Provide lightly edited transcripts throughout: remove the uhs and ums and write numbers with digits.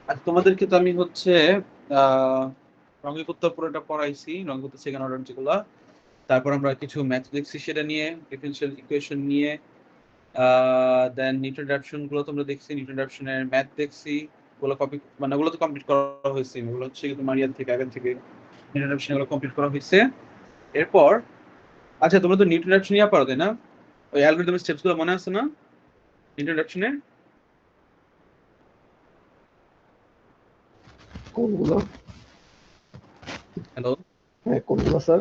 আর তোমাদেরকে তো আমি হচ্ছে আহ রঙের উত্তর পুরোটা পড়াইছি, রঙের উত্তর সেকেন্ড অর্ডার যেগুলা। তারপর আমরা কিছু ম্যাথ দেখছি, সেটা নিয়ে ডিফারেনশিয়াল ইকুয়েশন নিয়ে। দেন ইন্ট্রোডাকশন গুলো তোমরা দেখছি, ইন্ট্রোডাকশনের ম্যাথ দেখছি। ওগুলো কপি মানে ওগুলো তো কমপ্লিট করা হয়েছে, ওগুলো হচ্ছে কি তোমার ইয়ার থেকে আগের থেকে ইন্ট্রোডাকশন এগুলো কমপ্লিট করা হয়েছে। এরপর আচ্ছা, তোমরা তো ইন্ট্রোডাকশন ইয়া পারো তাই না? ওই অ্যালগরিদমের স্টেপস গুলো মনে আছে না ইন্ট্রোডাকশনে? কোনগুলো? হ্যালো? হ্যাঁ, কোনগুলো স্যার?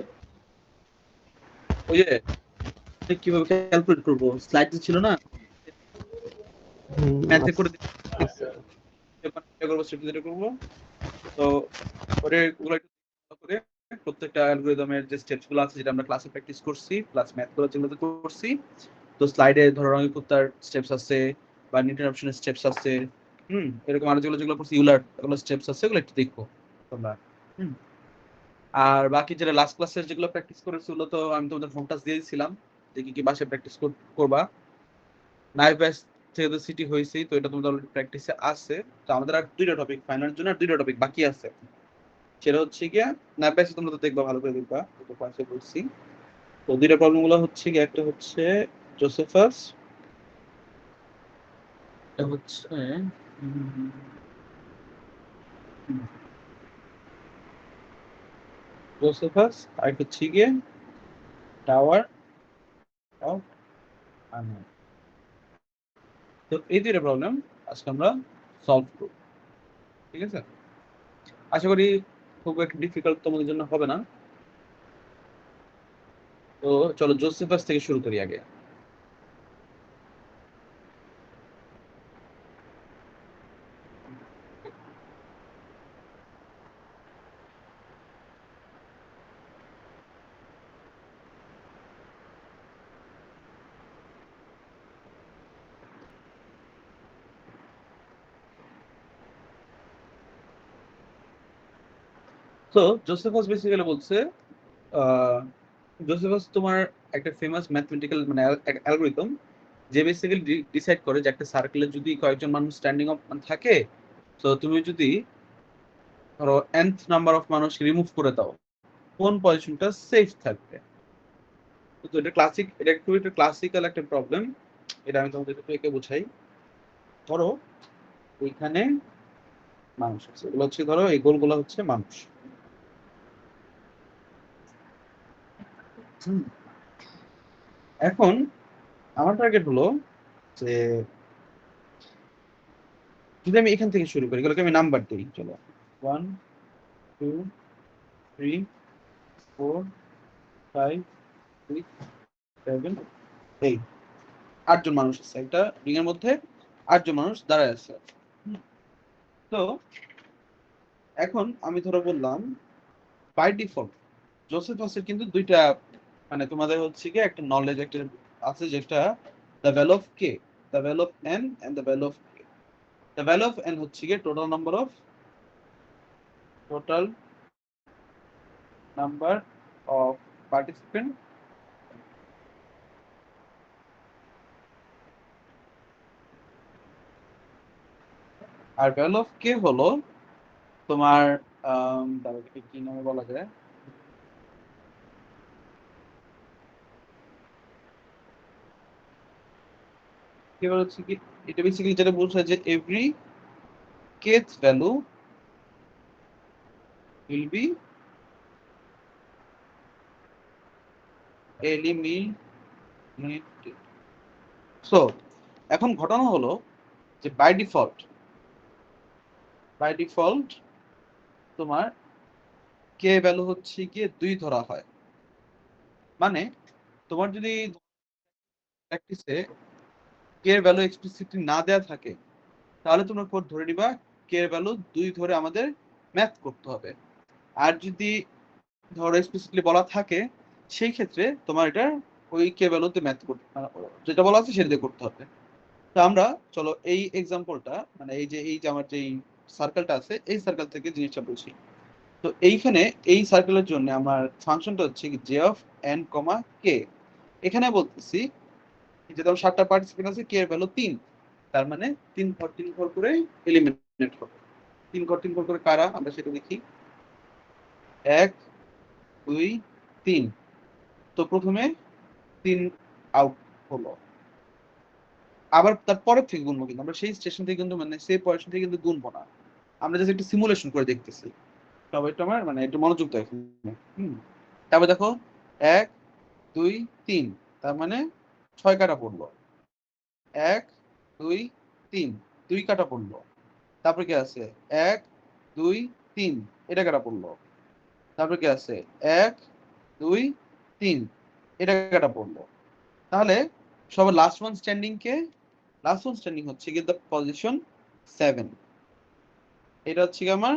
ওই যে কিভাবে ক্যালকুলেট করবো, স্লাইড ছিল না, ম্যাথে করে আচ্ছা। করবো, সেটা করবো। তো ওরে ওগুলো একটু ভালো করে প্রত্যেকটা অ্যালগরিদমের যে স্টেপস গুলো আছে, যেটা আমরা ক্লাসে প্র্যাকটিস করছি, প্লাস ম্যাথ গুলো যেগুলো করছি। তো স্লাইডে ধরো রঙের কুত্তার স্টেপস আছে, বা নিউটন অপশনের স্টেপস আছে, এরকম আরো যেগুলো যেগুলো করছি ইউলার ওগুলো স্টেপস আছে, ওগুলো একটু দেখো তোমরা। হুম আর বাকি যেটা লাস্ট ক্লাসের যেগুলো প্র্যাকটিস করেছি, ওগুলো তো আমি তোমাদের হোম টাস্ক দিয়ে দিয়েছিলাম, যে কি কি বাসায় প্র্যাকটিস করবা। নাইভ ব্যাচ থেকে তো সিটি হয়েছেই, তো এটা তোমাদের অলরেডি প্র্যাকটিসে আছে। তো আমাদের আর দুইটা টপিক, ফাইনাল জন্য আর দুইটা টপিক বাকি আছে। সেটা হচ্ছে গিয়া নাইভ ব্যাচ তোমরা তো দেখবা, ভালো করে দেখবা, তো ক্লাসে বলছি। তো দুইটা প্রবলেম গুলো হচ্ছে গিয়ে, একটা হচ্ছে জোসেফাস, এটা হচ্ছে উম, জোসেফাস, আর একটা হচ্ছে গিয়ে টাওয়ার অফ আর্নন। তো এই দুইটা প্রবলেম আজকে আমরা সলভ করব, ঠিক আছে? আশা করি খুব একটা ডিফিকাল্ট তোমাদের জন্য হবে না। তো চলো জোসেফাস থেকে শুরু করি আগে। তো জোসেফাস বেসিক্যালি বলছে, আহ, জোসেফাস তোমার একটা ফেমাস ম্যাথমেটিক্যাল মানে অ্যালগরিদম, যে বেসিক্যালি ডিসাইড করে যে একটা সার্কেলে যদি কয়েকজন মানুষ স্ট্যান্ডিং অফ থাকে, তো তুমি যদি ধরো nth নাম্বার অফ মানুষ রিমুভ করে দাও, কোন পজিশনটা সেফ থাকবে। তো এটা ক্লাসিক, এটা খুব একটা ক্লাসিক্যাল একটা প্রবলেম। এটা আমি তোমাদের একটু বোঝাই। ধরো এইখানে মানুষ আছে, এগুলো হচ্ছে ধরো এই গোলগুলো হচ্ছে মানুষ। হুম, এখন আমার টার্গেট হলো যে যদি আমি এখান থেকে শুরু করি, এগুলোকে আমি নাম্বার দিই, চলো 1 2 3 4 5 6 7 8। আটজন মানুষ আছে একটা রিং এর মধ্যে, আটজন মানুষ দাঁড়ায় আছে। হুম, তো এখন আমি ধরো বললাম বাই ডিফল্ট জোসেফাসের কিন্তু দুইটা মানে তোমাদের হচ্ছে কি একটা নলেজ একটা আছে, যেটা the value of K, the value of N and the value of K. The value of N হচ্ছে কি টোটাল নাম্বার অফ পার্টিসিপেন্ট, আর ভ্যালু অফ কে হলো তোমার তাদেরকে কি নামে বলা যায়, এবার হচ্ছে কি এটা বেসিক্যালি যেটা বোঝায় যে every kth value will be eliminated. So এখন ঘটনা হলো যে বাই ডিফল্ট তোমার কে ভ্যালু হচ্ছে গিয়ে 2 ধরা হয়। মানে তোমার যদি প্র্যাকটিসে কে এর ভ্যালু এক্সপ্লিসিটলি না দেয়া থাকে, তাহলে তোমরা কোড ধরে নিবা কে এর ভ্যালু 2 ধরে আমাদের ম্যাথ করতে হবে। আর যদি ধরো এক্সপ্লিসিটলি বলা থাকে, সেই ক্ষেত্রে তোমার এটা ওই কে ভ্যালুতে ম্যাথ করতে যেটা বলা আছে সেটা দিয়ে করতে হবে। তো আমরা চলো এই এক্সাম্পলটা মানে এই যে আমার যে সার্কেলটা আছে, এই সার্কেল থেকে জিনিসটা বুঝি। তো এইখানে এই সার্কেলের জন্য আমার ফাংশনটা হচ্ছে জে অফ এন কমা কে। এখানে বলতেছি যে তোমার 7টা পার্টিসিপেন্ট আছে, কে এর ভ্যালু 3। তার মানে 3 ঘর করে এলিমিনেট হবে। 3 ঘর করে কারা আমরা সেটা দেখি। 1 2 3। তো প্রথমে 3 আউট হলো, আবার তারপরের থেকে গুনবো, কিন্তু আমরা সেই স্টেশন থেকে কিন্তু মানে সেই পজিশন থেকে কিন্তু গুনবো না, আমরা জাস্ট একটু সিমুলেশন করে দেখতেছি। সবাই একটু আমার মানে একটু মনোযোগ দেয়। তারপর দেখো 1 2 3, তার মানে 6 কাটা পড়লো। 1 2 3, 2 কাটা পড়লো। তারপর কি আছে 1 2 3, এটা কাটা পড়লো। তারপর কি আছে 1 2 3, এটা কাটা পড়লো। তাহলে সবার লাস্ট ওয়ান স্ট্যান্ডিং কে? লাস্ট ওয়ান স্ট্যান্ডিং হচ্ছে কি দ্য পজিশন 7। এটা হচ্ছে কি আমার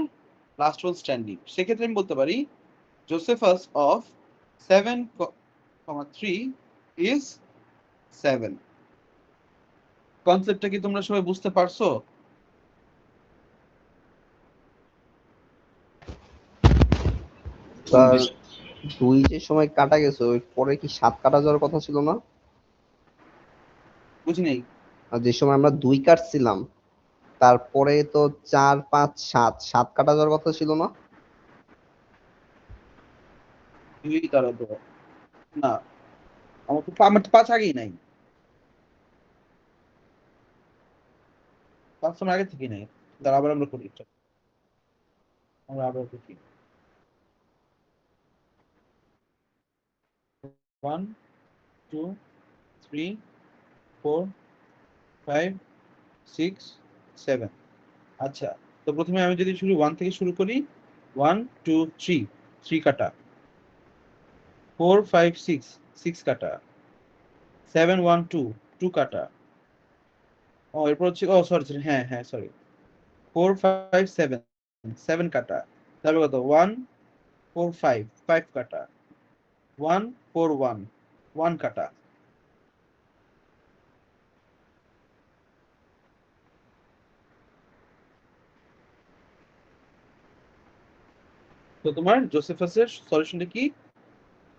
লাস্ট ওয়ান স্ট্যান্ডিং। সেক্ষেত্রে আমি বলতে পারি জোসেফাস অফ 7,3 ইজ 7। কনসেপ্টটা কি তোমরা সবাই বুঝতে পারছো? স্যার 2 যে সময় কাটা গেছে ওই পরে কি 7 কাটা যাওয়ার কথা ছিল না? বুঝি নাই। আর যে সময় আমরা 2 কাটছিলাম তারপরে তো 4 5 7 7 কাটা যাওয়ার কথা ছিল না? দুই তারা তো না, আমার তো 5 আগেই নাই, 5 সময় আগে থেকেই নাই। তার আবার আমরা করি, আমরা আবার করি 1 2 3 4 5 6 7। আচ্ছা, তো প্রথমে আমি যদি শুরু 1 থেকে শুরু করি, 1 2 3, 3 কাটা। 4 5 6, 6 কাটা। 7 1 2, 2 কাটা। ও এরপর হচ্ছে, ও সরি সরি, হ্যাঁ হ্যাঁ সরি, 4 5 7, 7 কাটা। তারপর কত 1 4 5, 5 কাটা। 1 4 1, 1 কাটা। তো তোমার জোসেফাসের সলিউশনটা কি?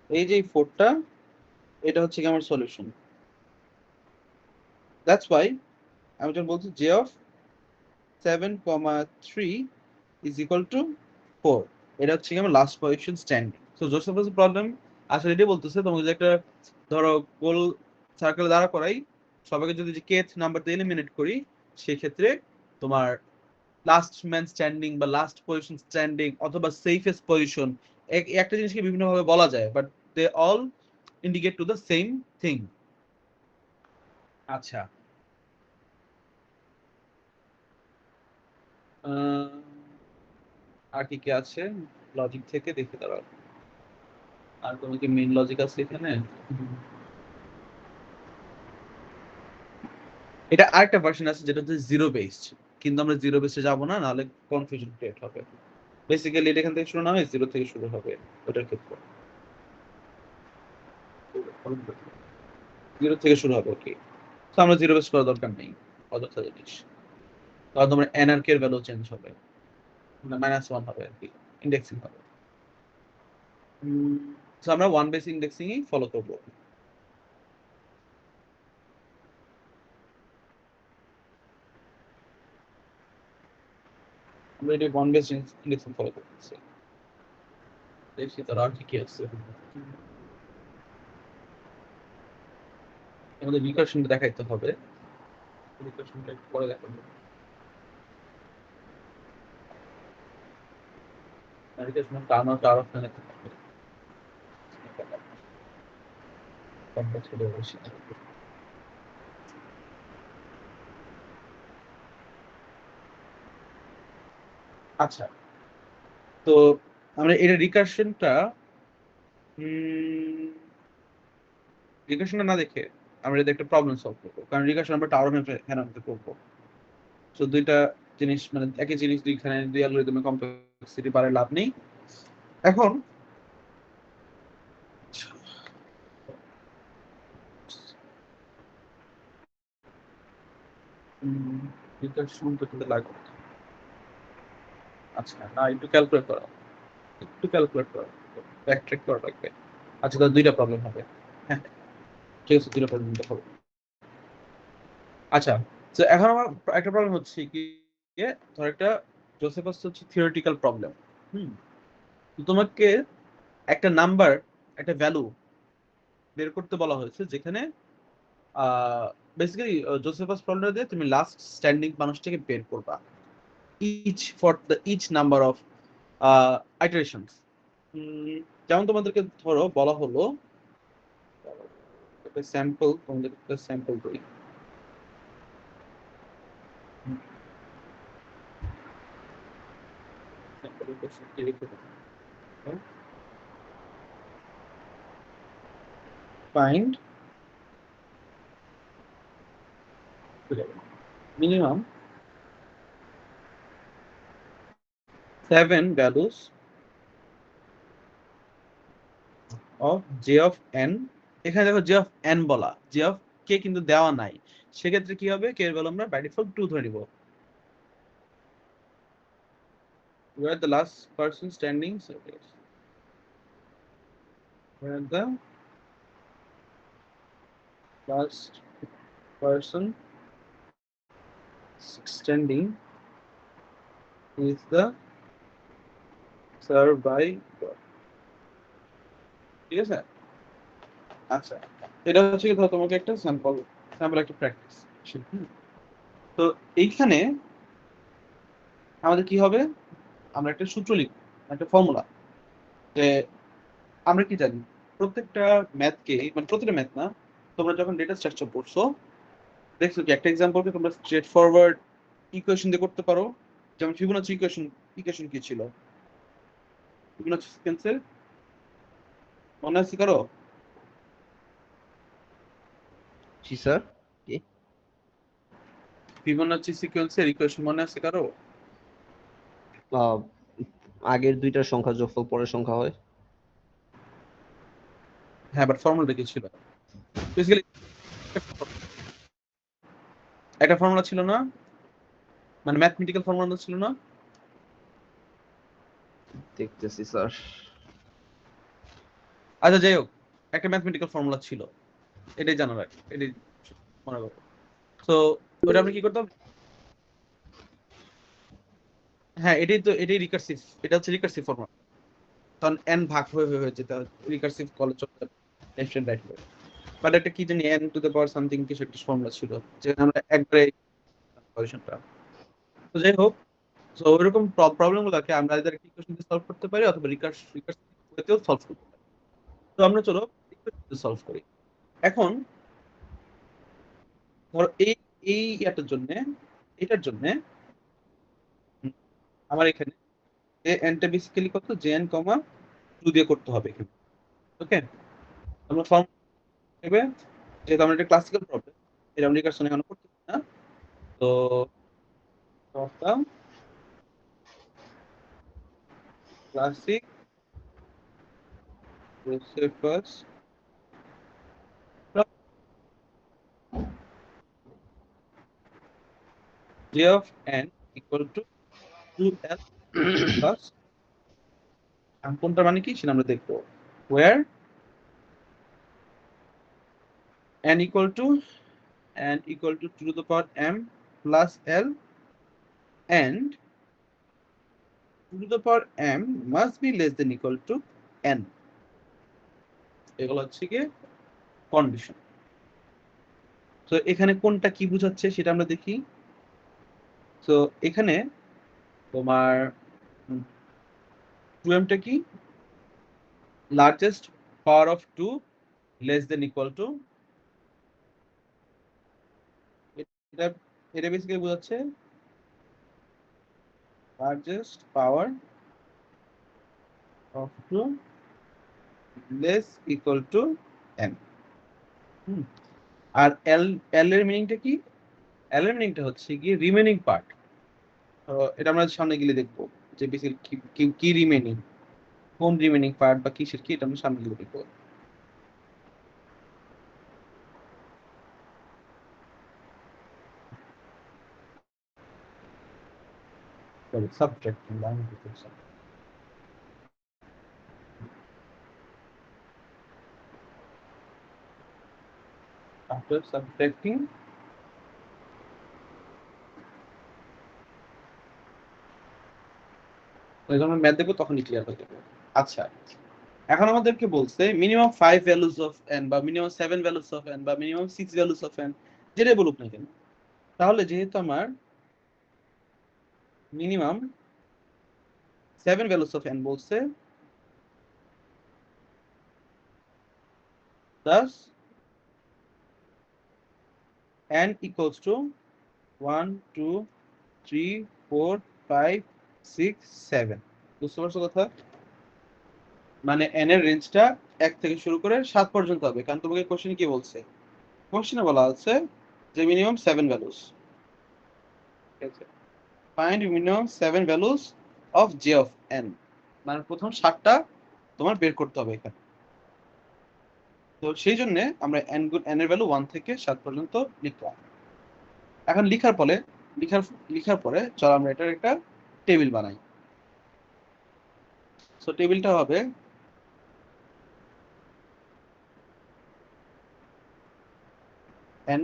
এই যে 4টা, এটা হচ্ছে কি আমার সলিউশন। দ্যাটস ওয়াই আমি যখন বলছি j of 7,3 is equal to 4, এটা হচ্ছে কি আমার লাস্ট পজিশন স্ট্যান্ডিং। সো জোসেফাসের প্রবলেম আসলে এটাই বলতেছে, তোমাকে যদি একটা ধরো গোল সার্কেল দ্বারা করাই, সবাইকে যদি kth নাম্বার দিয়ে এলিমিনেট করি, সেক্ষেত্রে তোমার লাস্ট ম্যান স্ট্যান্ডিং বা লাস্ট পজিশন স্ট্যান্ডিং অথবা সেফেস্ট পজিশন, একটা জিনিসকে বিভিন্নভাবে বলা যায়, but they all indicate to the same thing. আচ্ছা, আর কি কি আছে লজিক থেকে দেখে দাঁড়াও, আর কোনো কি মেইন লজিক আছে এখানে? এটা আরেকটা ভার্সন আছে যেটা হচ্ছে জিরো বেসড, কিন্তু আমরা জিরো বেসে যাব না, নাহলে কনফিউশন ক্রিয়েট হবে। বেসিক্যালি এটা এখান থেকে শুরু না হয় জিরো থেকে শুরু হবে, ওটার ক্ষেত্রে জিরো থেকে শুরু হবে। ওকে, তো আমরা জিরো বেস করার দরকার নেই, অযথা জিনিস। তাহলে তোমার এনআরকে এর ভ্যালু চেঞ্জ হবে, -1 হবে আর কি, ইন্ডেক্সিং হবে। তো আমরা ওয়ান বেস ইন্ডেক্সিং ফলো করবো। আমরা এটা ওয়ান বেস ইন্ডেক্সিং ফলো করতেছি। দেখছি তার আর কি কি আছে। আমাদের রিকার্শনটা দেখাইতে হবে, রিকার্শনটা একটু পরে দেখাবো। রিকার্শন টার্ন আউট আর অপশন আছে, কমপ্লেক্স হলে বেশি। আচ্ছা, তো আমরা এটা রিকার্শনটা না দেখে আমরা যদি একটা প্রবলেম সলভ করবো, কারণ রিকার্শন আমরা টাওয়ার ফেনাতে করবো। তো দুইটা জিনিস মানে একই জিনিস দুইখানে দুই অ্যালগরিদমে কমপ্লেক্সিটি বাড়ে লাভ নেই। এখন রিকার্শন তো কিন্তু লাগবে। আচ্ছা না, একটু ক্যালকুলেট করা, একটু ক্যালকুলেট করা, ব্যাকট্র্যাক করা লাগবে। আচ্ছা, তাহলে দুইটা প্রবলেম হবে। হ্যাঁ ঠিক আছে, দুইটা প্রবলেম হবে। আচ্ছা, তো এখন আমার একটা প্রবলেম হচ্ছে কি, ধর একটা জোসেফাস হচ্ছে থিওরিটিক্যাল প্রবলেম। তো তোমাকে একটা নাম্বার, একটা ভ্যালু বের করতে বলা হয়েছে, যেখানে বেসিক্যালি জোসেফাস প্রবলেম দিয়ে তুমি লাস্ট স্ট্যান্ডিং মানুষটাকে বের করবা ইচ নাম্বার অফ আইটারেশনস। যেমন তোমাদেরকে ধরো বলা হলো একটা স্যাম্পল, তোমাদের একটা স্যাম্পল করি। Find minimum 7 values of j of n। এখানে দেখো j of n বলা, j of k কিন্তু দেওয়া নাই, সেক্ষেত্রে কি হবে, k এর ভ্যালু আমরা বাই ডিফল্ট 2 ধরে নিব। Where the last person standing, so yes. Where the last person standing is the served by God। ঠিক আছে? আচ্ছা, এটা হচ্ছে কি, ধরো তোমাকে একটা স্যাম্পল একটা প্র্যাকটিস। তো এইখানে আমাদের কি হবে, আমরা একটা সূত্র লিখব, একটা ফর্মুলা। যে আমরা কি জানি, প্রত্যেকটা ম্যাথকে, মানে প্রত্যেকটা ম্যাথ না, তোমরা যখন ডেটা স্ট্রাকচার পড়ছো, দেখছো কি একটা এক্সাম্পলকে তোমরা স্ট্রেট ফরওয়ার্ড ইকুয়েশন দিয়ে করতে পারো। যেমন ফিবোনাচি ইকুয়েশন কি ছিল, ফিবোনাচি সিকোয়েন্সের মনে আছে কারো? জি স্যার। কি? ফিবোনাচি সিকোয়েন্সের ইকুয়েশন মনে আছে কারো? আহ, আগের দুইটার সংখ্যা যোগফল পরের সংখ্যা হয়। হ্যাঁ, বাট ফর্মুলাটা কি ছিল? বেসিক্যালি একটা ফর্মুলা ছিল না, মানে ম্যাথমেটিক্যাল ফর্মুলা ছিল না? দেখতেছি স্যার। আচ্ছা, যাই হোক, একটা ম্যাথমেটিক্যাল ফর্মুলা ছিল, এটাই জানা রাখ, এটাই মনে করো। তো ওটা আমরা কি করতাম, হ্যাঁ এটাই তো, এটাই রিকার্সিভ, এটা হচ্ছে রিকার্সিভ ফর্মুলা। তখন এন ভাগ হয়ে হয়ে হয়ে যেতে রিকার্সিভ কলে চলে যাবে, লেফট হ্যান্ড রাইট হয়ে। বাট একটা কি জানি N two the power something কিছু একটা ফর্মুলা ছিল, যেখানে আমরা একবারে সলিউশনটা। তো যাই হোক, তো ওইরকম প্রবলেম গুলোকে আমরা এদের ইকুয়েশন দিয়ে সলভ করতে পারি, অথবা রিকার্সিভ ওয়েতেও সলভ করতে পারি। তো আমরা চলো ইকুয়েশন সলভ করি। এখন ধরো এই এই ইয়াটার জন্য, এটার জন্য আমার এখানে যে এনটা বেসিক্যালি কত, জে এন কমা 2 দিয়ে করতে হবে এখানে। ওকে, আমরা ফর্ম নেবে, যেহেতু আমরা একটা ক্লাসিক্যাল প্রবলেম, এটা আমরা রিকার্সন এখনো করতেছি না। তো করতাম classic Josephus j of n equal to 2l plus, কোনটা মানে কি সেটা আমরা দেখবো। where n equal to 2 to the power m plus l and 2 to the power m must be less than equal to n। এগুলো হচ্ছে কি condition. তো এখানে কোনটা কি বোঝাচ্ছে সেটা আমরা দেখি। তো এখানে তোমার 2m টা কি, largest power of 2 less than equal to, এটা এটা বেসিক্যালি বোঝাচ্ছে largest power of 2 less equal to n। আর এল, এল এর মিনিংটা কি, এল এর মিনিংটা হচ্ছে কি রিমেনিং পার্ট। এটা আমরা সামনে গেলে দেখবো, যে বেসিক্যালি কি কি কি রিমেনিং, কোন রিমেনিং পার্ট বা কিসের কি, এটা আমরা সামনে গেলে দেখবো। Subtracting line before subtracting. After subtracting যখন ম্যাথ দেখবো তখনই ক্লিয়ার হয়ে যাবে। আচ্ছা, এখন আমাদেরকে বলছে মিনিমাম 5 ভ্যালুস অফ n বা মিনিমাম 7 ভ্যালুস অফ n বা মিনিমাম 6 ভ্যালুস অফ n, যেটাই বলুক না কেন। তাহলে যেহেতু আমার মিনিমাম 7 ভ্যালুস অফ n বলছে, thus n equals to 1 2 3 4 5 6 7। বুঝতে পারছো কথা? মানে n এর রেঞ্জটা 1 থেকে শুরু করে 7 পর্যন্ত হবে, কারণ তোমাকে কোশ্চেনে কি বলছে? কোশ্চেনে বলা আছে যে মিনিমাম 7 ভ্যালুস। ঠিক আছে, find minimum 7 values of j of n, মানে প্রথম 7টা তোমার বের করতে হবে এখানে। তো সেই জন্য আমরা n এর ভ্যালু 1 থেকে 7 পর্যন্ত লিখলাম। এখন লিখার পরে চলো আমরা এটার একটা টেবিল বানাই। সো টেবিলটা হবে n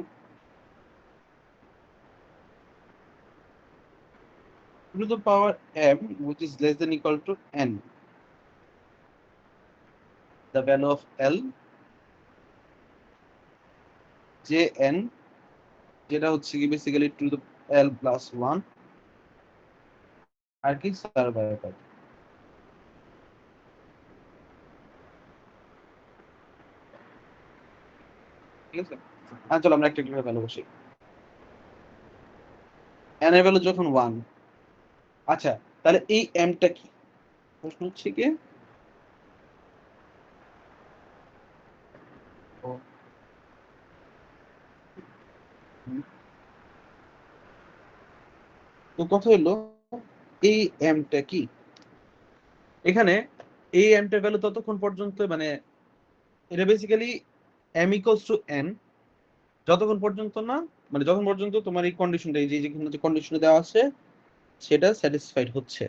to the power m which is less than equal to n, the value of l jn, যেটা হচ্ছে কি basically to the l plus 1 আর কি সার্ভাইভার। ঠিক আছে, আর চলো আমরা একটা একটা ভ্যালু বসি। n এর ভ্যালু যখন 1, আচ্ছা তাহলে এই m টা কি? প্রশ্ন হচ্ছে কি তো কথা হলো এই m টা কি? এখানে এই m টার ভ্যালু ততক্ষণ পর্যন্ত, মানে এটা basically m equals to n যতক্ষণ পর্যন্ত না, মানে যখন পর্যন্ত তোমার এই কন্ডিশনটা, এই যে যেখানে যে কন্ডিশনটা দেওয়া আছে সেটা স্যাটিসফাইড হচ্ছে।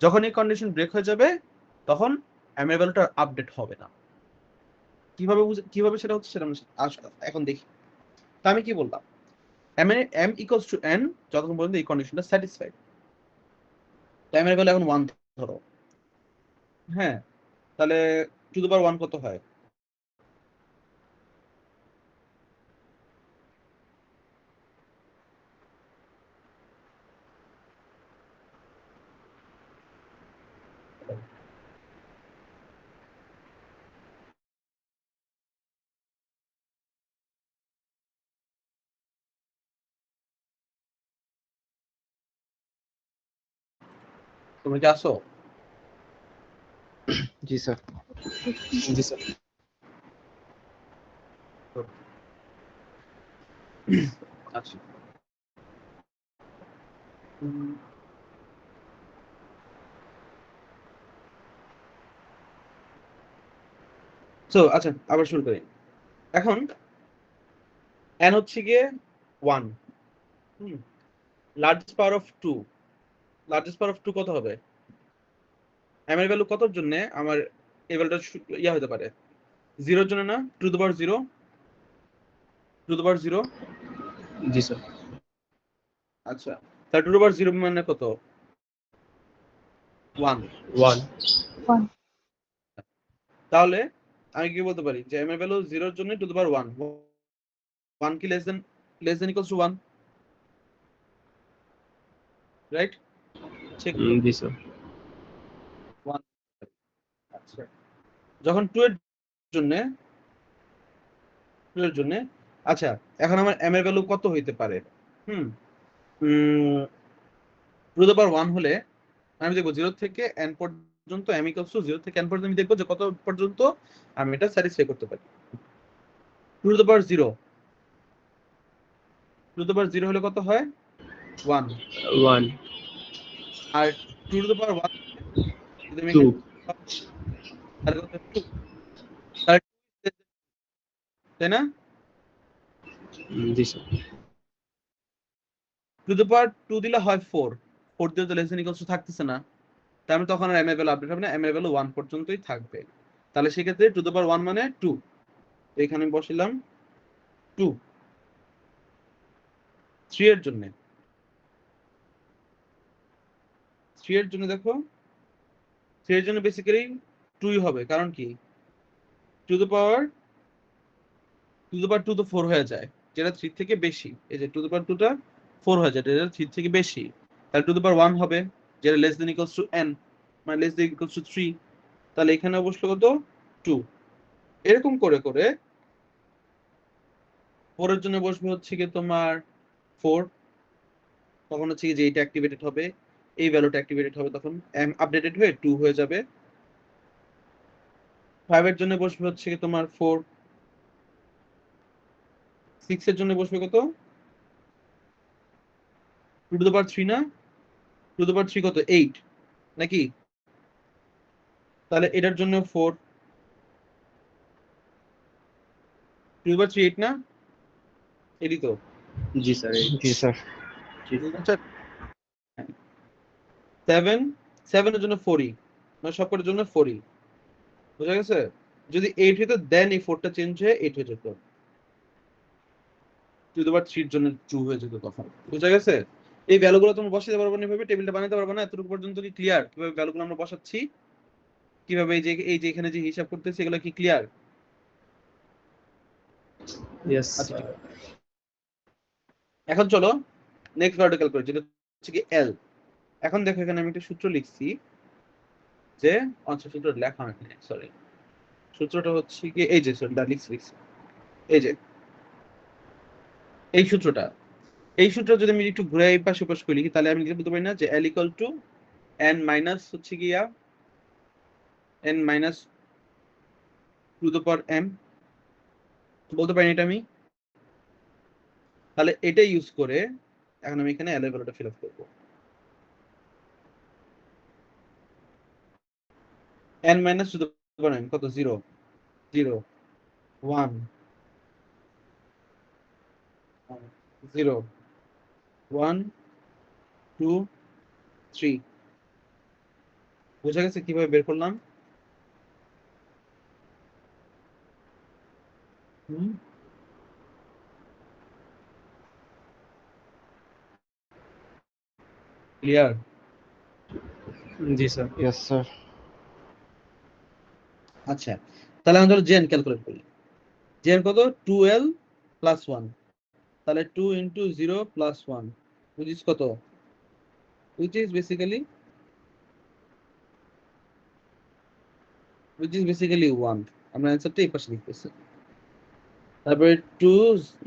যখন এই কন্ডিশন ব্রেক হয়ে যাবে তখন m এর ভ্যালুটা আপডেট হবে না। কিভাবে সেটা হচ্ছে সেটা আমরা এখন দেখি। তো আমি কি বললাম, m ইকুয়ালস টু n যতক্ষণ পর্যন্ত এই কন্ডিশনটা স্যাটিসফাইড। তো m এর ভ্যালু এখন 1 ধরো, হ্যাঁ, তাহলে টু দ্য পাওয়ার 1 কত হয়? তোমরা কি আসো? জি স্যার। জি স্যার। আচ্ছা, আচ্ছা আবার শুরু করি। এখন n হচ্ছে গিয়ে 1, largest power of 2, largest power of 2 কত হবে? m এর ভ্যালু কতর জন্য আমার এই ভ্যালুটা ইয়া হতে পারে? 0 এর জন্য না? Two the power 0, two the power 0। G sir. আচ্ছা, তাহলে টু দ্য পাওয়ার 0 মানে কত? 1। 1 তাহলে আমি কি বলতে পারি যে m এর ভ্যালু 0 এর জন্য টু দ্য পাওয়ার 1, 1 কি less than equals to 1, right? Check জি স্যার। 1। আচ্ছা, যখন 2 এর জন্য, 2 এর জন্য, আচ্ছা এখন আমার m এর ভ্যালু কত হইতে পারে? টু দ্য পাওয়ার 1 হলে আমি দেখবো 0 থেকে n পর্যন্ত, m ইকুয়ালস টু 0 থেকে n পর্যন্ত আমি দেখবো যে কত পর্যন্ত আমি এটা স্যাটিসফাই করতে পারি। Two the power 0, two the পাওয়ার 0 হলে কত হয়? 1। 1 আর টু দ্য পাওয়ার 1 যদি আমি 2 এখানে তাহলে কত? 2, তাহলে 2, তাই না? জি স্যার। টু দ্য পাওয়ার 2 দিলে হয় 4, 4 দিলে তো লেস দেন ইকুয়ালস টু থাকতেছে না, তার মানে তখন আর m এর ভ্যালু আপডেট হবে না, m এর ভ্যালু 1 পর্যন্তই থাকবে। তাহলে সেক্ষেত্রে টু দ্য পাওয়ার 1 মানে 2, তো এখানে আমি বসাইলাম 2। 3 এর জন্য, 3 এর জন্য দেখো 3 এর জন্য বেসিক্যালি 2 হবে, কারণ কি টু দ্য পাওয়ার 2 তো 4 হয়ে যায়, যেটা 3 থেকে বেশি। এই যে টু দ্য পাওয়ার 2টা 4 হয়ে যায়, যেটা 3 থেকে বেশি। তাহলে টু দ্য পাওয়ার 1 হবে, যেটা less than equals two n, মানে লেস দেন ইকুয়ালস টু 3। তাহলে এখানে বসলো কত 2। এরকম করে করে 4 এর জন্য বসবে হচ্ছে কি তোমার 4, তখন হচ্ছে কি যে এটা অ্যাক্টিভেটেড হবে, এই ভ্যালুটা অ্যাক্টিভেটেড হবে, তখন আপডেটেড হয়ে 2 হয়ে যাবে। 5 এর জন্য বসবে হচ্ছে কি তোমার 4, 6 এর জন্য বসবে কত টু টু দ্য পাওয়ার 3 না, টু দ্য পাওয়ার 3 কত 8 নাকি? তাহলে এটার জন্য 4, টু টু দ্য পাওয়ার 3 8 না, এটাই তো। জি স্যার। জি স্যার। 7, 7 এর জন্য 4ই, মানে সবকটার জন্য 4ই, বুঝা গেছে? যদি 8 হতো দেন এই 4টা চেঞ্জ হয়ে 8 হয়ে যেত, টু দ্য পাওয়ার 3 এর জন্য 2 হয়ে যেত তখন, বুঝা গেছে? এই ভ্যালুগুলো তুমি বসাতে পারবে না, এভাবে টেবিলটা বানাতে পারবে না। এতটুকু পর্যন্ত কি ক্লিয়ার কিভাবে ভ্যালুগুলো আমরা বসাচ্ছি, কিভাবে এই যে এখানে যে হিসাব করতেছি এগুলো কি ক্লিয়ার? ইয়েস আচ্ছা স্যার। ঠিক আছে, এখন চলো নেক্সট ভ্যালুটা ক্যালকুলেট, যেটা হচ্ছে কি এল। এখন দেখো এখানে আমি একটা সূত্র লিখছি, যে আচ্ছা সূত্র লেখা হয় না, সরি, সূত্রটা হচ্ছে কি এই যে সরি লিখছি, এই যে এই সূত্রটা, এই সূত্র যদি আমি একটু ঘুরে এই পাশে পাশ করি, তাহলে আমি বলতে পারি না যে L equal to N minus হচ্ছে গিয়া N minus to the power M, বলতে পারি না এটা আমি? তাহলে এটা ইউজ করে এখন আমি এখানে এল এর ভ্যালুটা ফিল আপ করবো। N minus to the power M কত 0 0 1 0 1 2 3, বোঝা গেছে কিভাবে বের করলাম? ক্লিয়ার? জি স্যার। Yes sir. আচ্ছা, তাহলে আমরা ধরো জেন ক্যালকুলেট করি। জেন কত 2l প্লাস 1, তাহলে 2 ইন্টু 0 প্লাস 1 which is কত, which is basically 1। আমরা অ্যান্সারটা এই পাশে লিখতেছি। তারপরে 2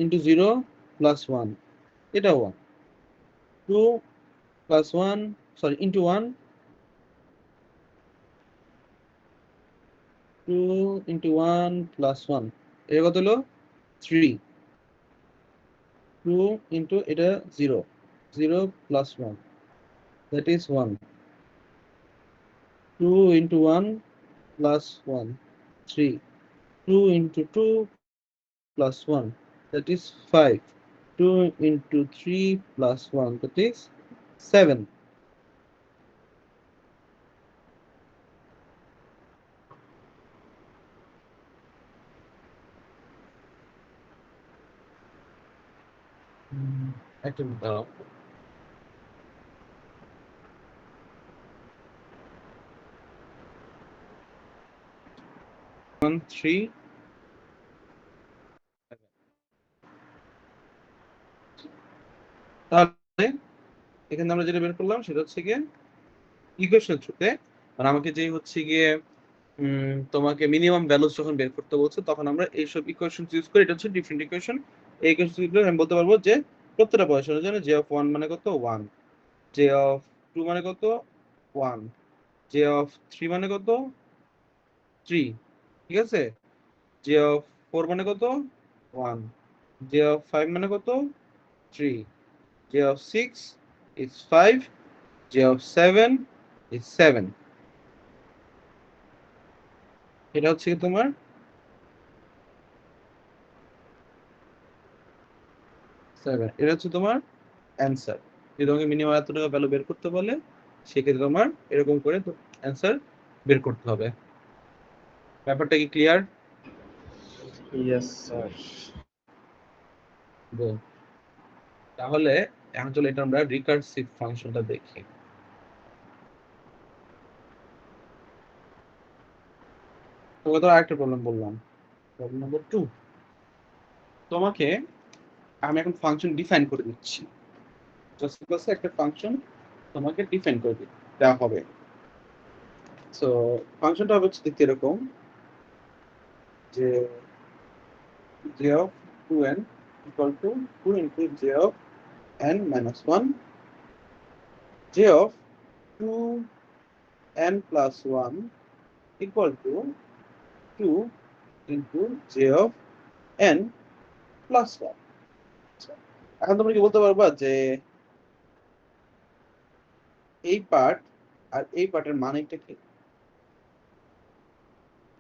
ইন্টু 0 প্লাস 1, এটা 1, 2 plus 1 sorry into 1, 2 into 1 plus 1, এটা কত হলো 3, 2 ইন্টু এটা 0 0 plus 1 that is 1, 2 into 1 plus 1 3, 2 into 2 plus 1 that is 5, 2 into 3 plus 1 that is 7। একটা মিনিট দাঁড়াও। 1 3 তাহলে এখানে আমরা যেটা বের করলাম সেটা হচ্ছে গিয়ে ইকুয়েশন থ্রুতে, মানে আমাকে যে হচ্ছে গিয়ে তোমাকে মিনিমাম ভ্যালুস যখন বের করতে বলছে তখন আমরা এইসব ইকুয়েশন ইউজ করি। এটা হচ্ছে ডিফারেন্ট ইকুয়েশন। এই ইকুয়েশন ইউজ করে আমি বলতে পারবো যে প্রত্যেকটা পয়সার জন্য জে অফ 1 মানে কত 1, জে অফ 2 মানে কত 1, জে অফ 3 মানে কত 3, ঠিক আছে? জে অফ 4 মানে কত 1, জে অফ 5 মানে কত 3, J of 6 is 5, J of 7 is 7। এটা হচ্ছে কি তোমার 7, এটা হচ্ছে তোমার অ্যান্সার। যদি তোমাকে মিনিমাম এত টাকা ভ্যালু বের করতে বলে সেক্ষেত্রে তোমার এরকম করে অ্যান্সার বের করতে হবে। ব্যাপারটা কি ক্লিয়ার? Yes sir. তাহলে এখন চলো এটা আমরা রিকার্সিভ ফাংশনটা দেখি। তোকে তো আরেকটা প্রবলেম বললাম, প্রবলেম নাম্বার 2। তোমাকে আমি এখন ফাংশন ডিফাইন করে দিচ্ছি। জাস্ট ক্লাসে একটা ফাংশন তোমাকে ডিফাইন করে দেওয়া হবে। সো ফাংশনটা হবে হচ্ছে দেখতে এরকম যে j of 2n equal to 2 into j of n minus 1, j of 2n plus 1 equal to 2 into j of n plus 1। এখন তোমরা কি বলতে পারবা যে এই পার্ট আর এই পার্টের মানেটা কি?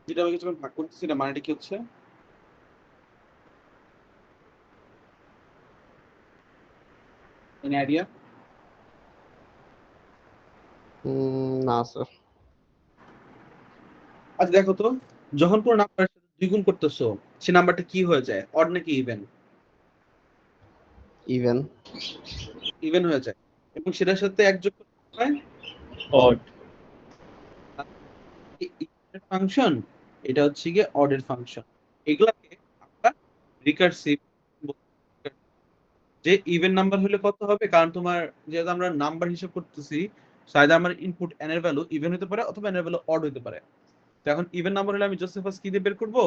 যেটা আমি কিছুক্ষণ ভাগ করতেছি না, মানেটা কি হচ্ছে? Any idea? না স্যার। আচ্ছা দেখো তো, যখন কোনো নাম্বারের সাথে দ্বিগুণ করতেছো সে নাম্বারটা কি হয়ে যায়, অড নাকি ইভেন? ইভেন। ইভেন হয়ে যায়। এবং সেটার সাথে এক যোগ করতে হয় odd, ফাংশন, এটা হচ্ছে গিয়ে অডের ফাংশন। এগুলাকে আমরা রিকার্সিভ, যে ইভেন নাম্বার হলে কত হবে, কারণ তোমার যেহেতু আমরা নাম্বার হিসাব করতেছি, সাইদা আমার ইনপুট n এর ভ্যালু ইভেন হতে পারে অথবা n এর ভ্যালু অড হতে পারে। তো এখন ইভেন নাম্বার হলে আমি জোসেফাস কি দিয়ে বের করব,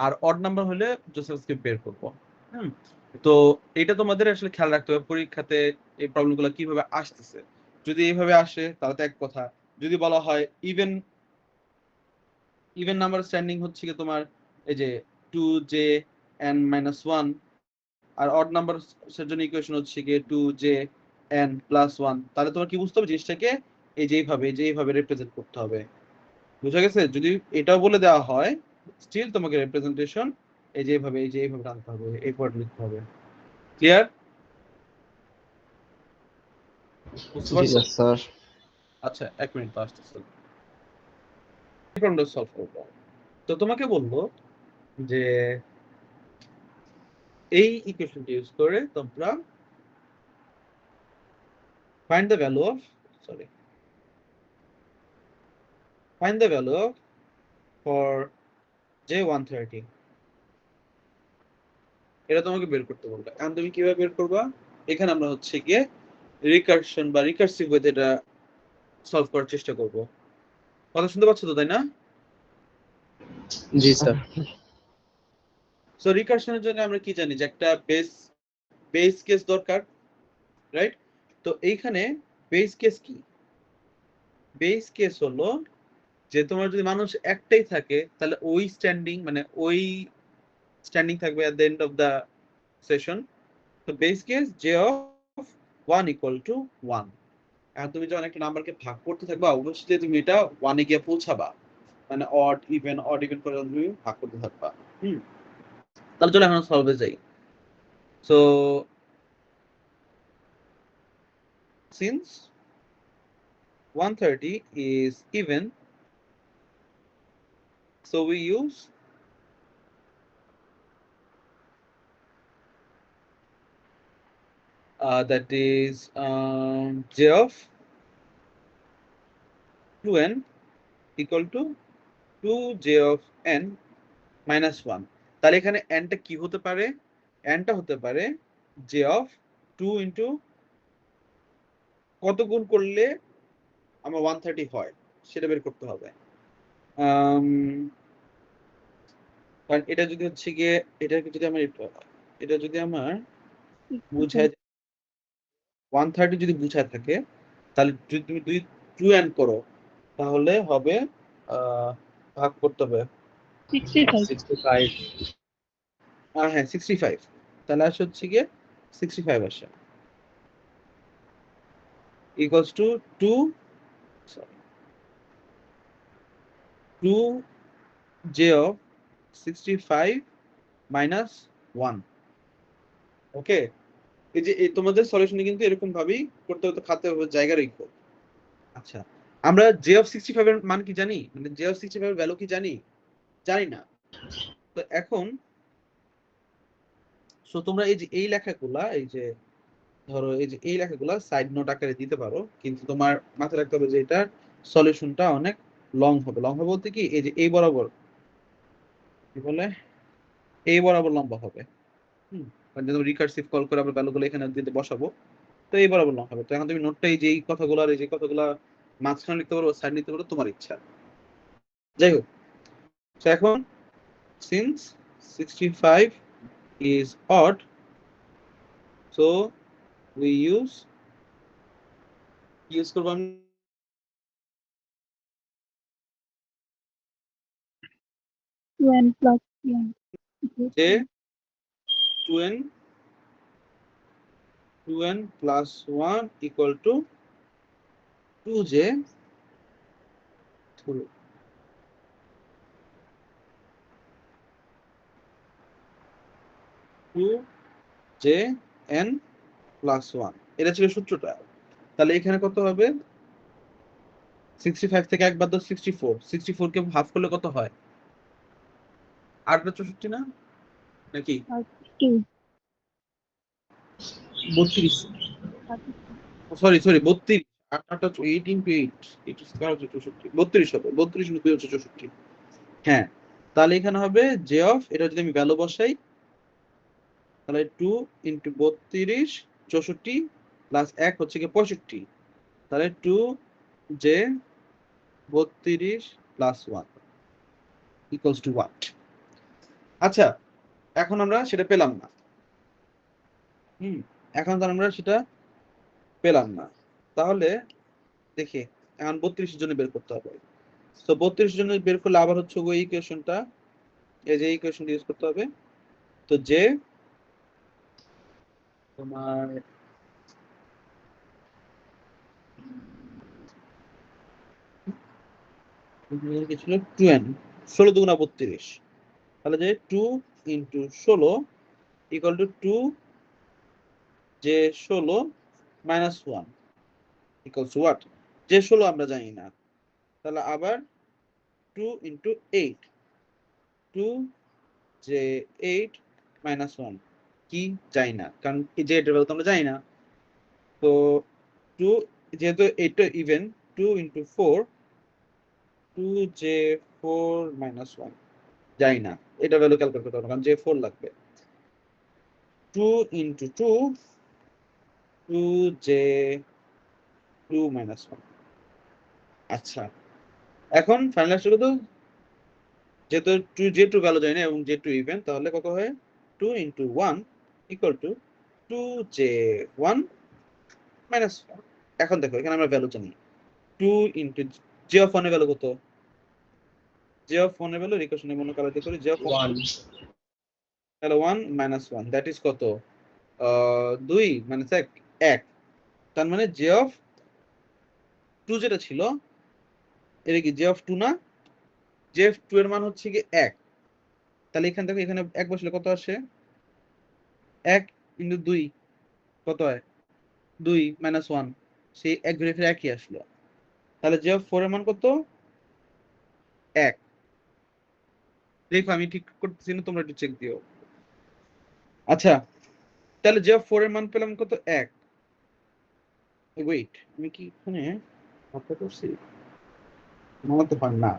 আর অড নাম্বার হলে জোসেফাসকে বের করব। তো এটা তোমাদের আসলে খেয়াল রাখতে হবে পরীক্ষাতে এই প্রবলেমগুলো কিভাবে আসতেছে। যদি এইভাবে আসে তাহলে তো এক কথা, যদি বলা হয় ইভেন ইভেন নাম্বার স্ট্যান্ডিং হচ্ছে কি তোমার এই যে 2jn-1, আর অড নাম্বার এর জন্য ইকুয়েশন হচ্ছে কি 2jn+1, তাহলে তোমার কি বুঝতে হবে জিনিসটাকে এই যে এইভাবে রিপ্রেজেন্ট করতে হবে। বুঝা গেছে? যদি এটাও বলে দেওয়া হয় স্টিল তোমাকে রিপ্রেজেন্টেশন এই যে এইভাবে আনতে হবে, এই পয়েন্ট লিখতে হবে। ক্লিয়ার? বুঝতে জি পারছো? স্যার। আচ্ছা, 1 মিনিট তো আসতেছে, প্রবলেমটা সলভ করব। তো তোমাকে বলবো যে এই ইকুয়েশনটি ইউজ করে তোমরা find the value of for j130। এটা তোমাকে বের করতে বলবে। এখন তুমি কিভাবে বের করবা? এখানে আমরা হচ্ছে গিয়ে রিকারশন বা রিকার্সিভ ওয়েতে এটা সলভ করার চেষ্টা করব। কথা শুনতে পাচ্ছ তো, তাই না? জি স্যার, সো রিকারশনের জন্য আমরা কি জানি যে একটা বেস কেস দরকার, রাইট? তো এইখানে বেস কেস কি? বেস কেস হলো যে তোমার যদি মানুষ একটাই থাকে তাহলে ওই স্ট্যান্ডিং থাকবে at the end of the session। তো base case j of 1 equal to 1। এখন তুমি যখন একটা নাম্বারকে ভাগ করতে থাকবা অবশ্যই তুমি এটা 1 এ গিয়ে পৌঁছাবা, মানে অড ইভেন করে তুমি ভাগ করতে থাকবা। তাহলে চলো এখন সলভে যাই। So since 130 is even, so we use that is j of 2n equal to 2j of n minus 1। তাহলে এখানে n টা কি হতে পারে? n টা হতে পারে j of 2 into কত গুণ করলে আমার 130 হয় সেটা বের করতে হবে। কারণ এটা যদি হচ্ছে গিয়ে এটা যদি আমার বুঝায় 130 যদি বুঝায় থাকে, তাহলে যদি তুমি 2 n করো তাহলে হবে ভাগ করতে হবে 65, হ্যাঁ 65। তাহলে আসে হচ্ছে গিয়ে 65 আসে equals to 2j of 65 minus 1। ওকে, এই যে তোমাদের সলিউশনে কিন্তু এরকম ভাবেই করতে হতে খাতে হবে, জায়গা রেখো। আচ্ছা, আমরা j of 65 এর মান কি জানি? মানে j of 65 এর ভ্যালু কি জানি? জানি না। তো এখন সো তোমরা এই যে এই লেখাগুলা, এই যে ধরো এই লেখাগুলা সাইড নোট আকারে দিতে পারো, কিন্তু তোমার মাথায় রাখতে হবে যে এটার সলিউশনটা অনেক লং হবে। লং হবে বলতে কি, এই যে এই বরাবর কি বলে এই বরাবর লম্বা হবে। কারণ যখন রিকার্সিভ কল করে আমরা ভ্যালুগুলো এখানে দিতে বসাবো, তো এই বরাবর লম্বা হবে। তো এখন তুমি নোটটা এই যে এই কথাগুলো আর এই যে কথাগুলো মাঝখানে লিখতে পারো, সাইড নিতে পারো, তোমার ইচ্ছা। যাই হোক, তো এখন since 65 is odd, so we use করবো আমি 2n plus 1 যে 2n plus 1 equal to 2j ধরো 2jn plus 1, এটা ছিল সূত্রটা। তাহলে এখানে কত হবে? 65 থেকে এক বাদ দাও 64, 64 কে হাফ করলে কত হয়? 8 বা 64 না নাকি? 2 32, সরি 32, 8 8 into 8, 8 স্কয়ার হচ্ছে 64, 32 হবে, 32 into 2 হচ্ছে 64। হ্যাঁ, তাহলে এখানে হবে j অফ, এটা যদি আমি ভ্যালু বসাই তাহলে 2 into 32 64 প্লাস 1 হচ্ছে কি 65, তাহলে 2j 32 plus 1 equals to what? আচ্ছা, এখন আমরা সেটা পেলাম না। এখন তো আমরা সেটা পেলাম না, তাহলে দেখি এখন 32 এর জন্য বের করতে হবে। তো 32 এর জন্য বের করলে আবার হচ্ছে ওই ইকুয়েশনটা, এই যে ইকুয়েশনটা ইউজ করতে হবে। তো যে তোমার কি ছিল 2n, 16 দুগুণা 32, তাহলে যে 2 into 16 equal to 2 যে 16 minus 1 equals to what? যে 16 আমরা জানি না, তাহলে আবার 2 into 8, 2 যে 8 minus 1 কি জানি না, কারণ যে এটার ভ্যালু তো আমরা জানি না। তো 2 যেহেতু এটা ইভেন, 2 into 4, 2 যে 4 minus 1 জানি না, এটা ভ্যালু ক্যালকুলেট করতে হবে কারণ যে 4 লাগবে। 2 into 2, 2 যে 2 minus 1। আচ্ছা, এখন ফাইনাল অ্যান্সার কত? যেহেতু 2 যে 2 ভ্যালু জানি না এবং যে 2 ইভেন, তাহলে কত হয়? 2 into 1 equal to 2 যে 1 minus 1। এখন দেখো এখানে আমরা ভ্যালু জানি, 2 into j of 1 এর ভ্যালু কত? j of 1 এর ভ্যালু ইকুয়েশনে মনে করাতে করি, j of 1 তাহলে 1 minus 1 দ্যাট ইজ কত? 2 minus 1 1, তার মানে j of 2 যেটা ছিল এটা কি j of 2 না? j of 2 এর মান হচ্ছে কি 1, তাহলে এখান থেকে এখানে 1 বসলে কত আসে? 1 into 2 কত হয়? 2 minus 1, সেই 1 ঘুরে ফিরে একই আসলো। তাহলে j of 4 এর মান কত? 1। দেখো আমি ঠিক করতেছি না, তোমরা একটু চেক দিও। আচ্ছা, তাহলে j of 4 এর মান পেলাম কত? 1। ওয়েট, আমি কি এখানে হাতটা করছি? মনে তো হয় না।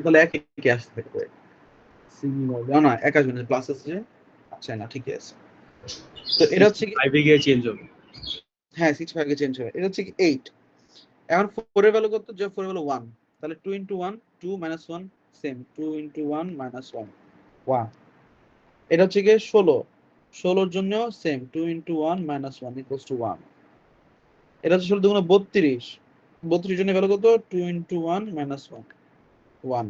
তাহলে 1 কি আসতে থাকবে? না 1 আসবে না, প্লাস আছে যে, আচ্ছা না ঠিকই আছে। তো এটা হচ্ছে কি 5 এ গিয়ে চেঞ্জ হবে। হ্যাঁ 65 কে চেঞ্জ হবে, এটা হচ্ছে কি 8। এখন 4 এর ভ্যালু কত? যে 4 এর ভ্যালু 1, তাহলে 2 into 1, 2 minus 1 same, 2 into 1 minus 1 1। এটা হচ্ছে কি 16, 16 এর জন্য same, 2 into 1 minus 1 equals to 1। এটা হচ্ছে 16 দুগুণে 32, 32 জন্য ভ্যালু কত? 2 into 1 minus 1 1।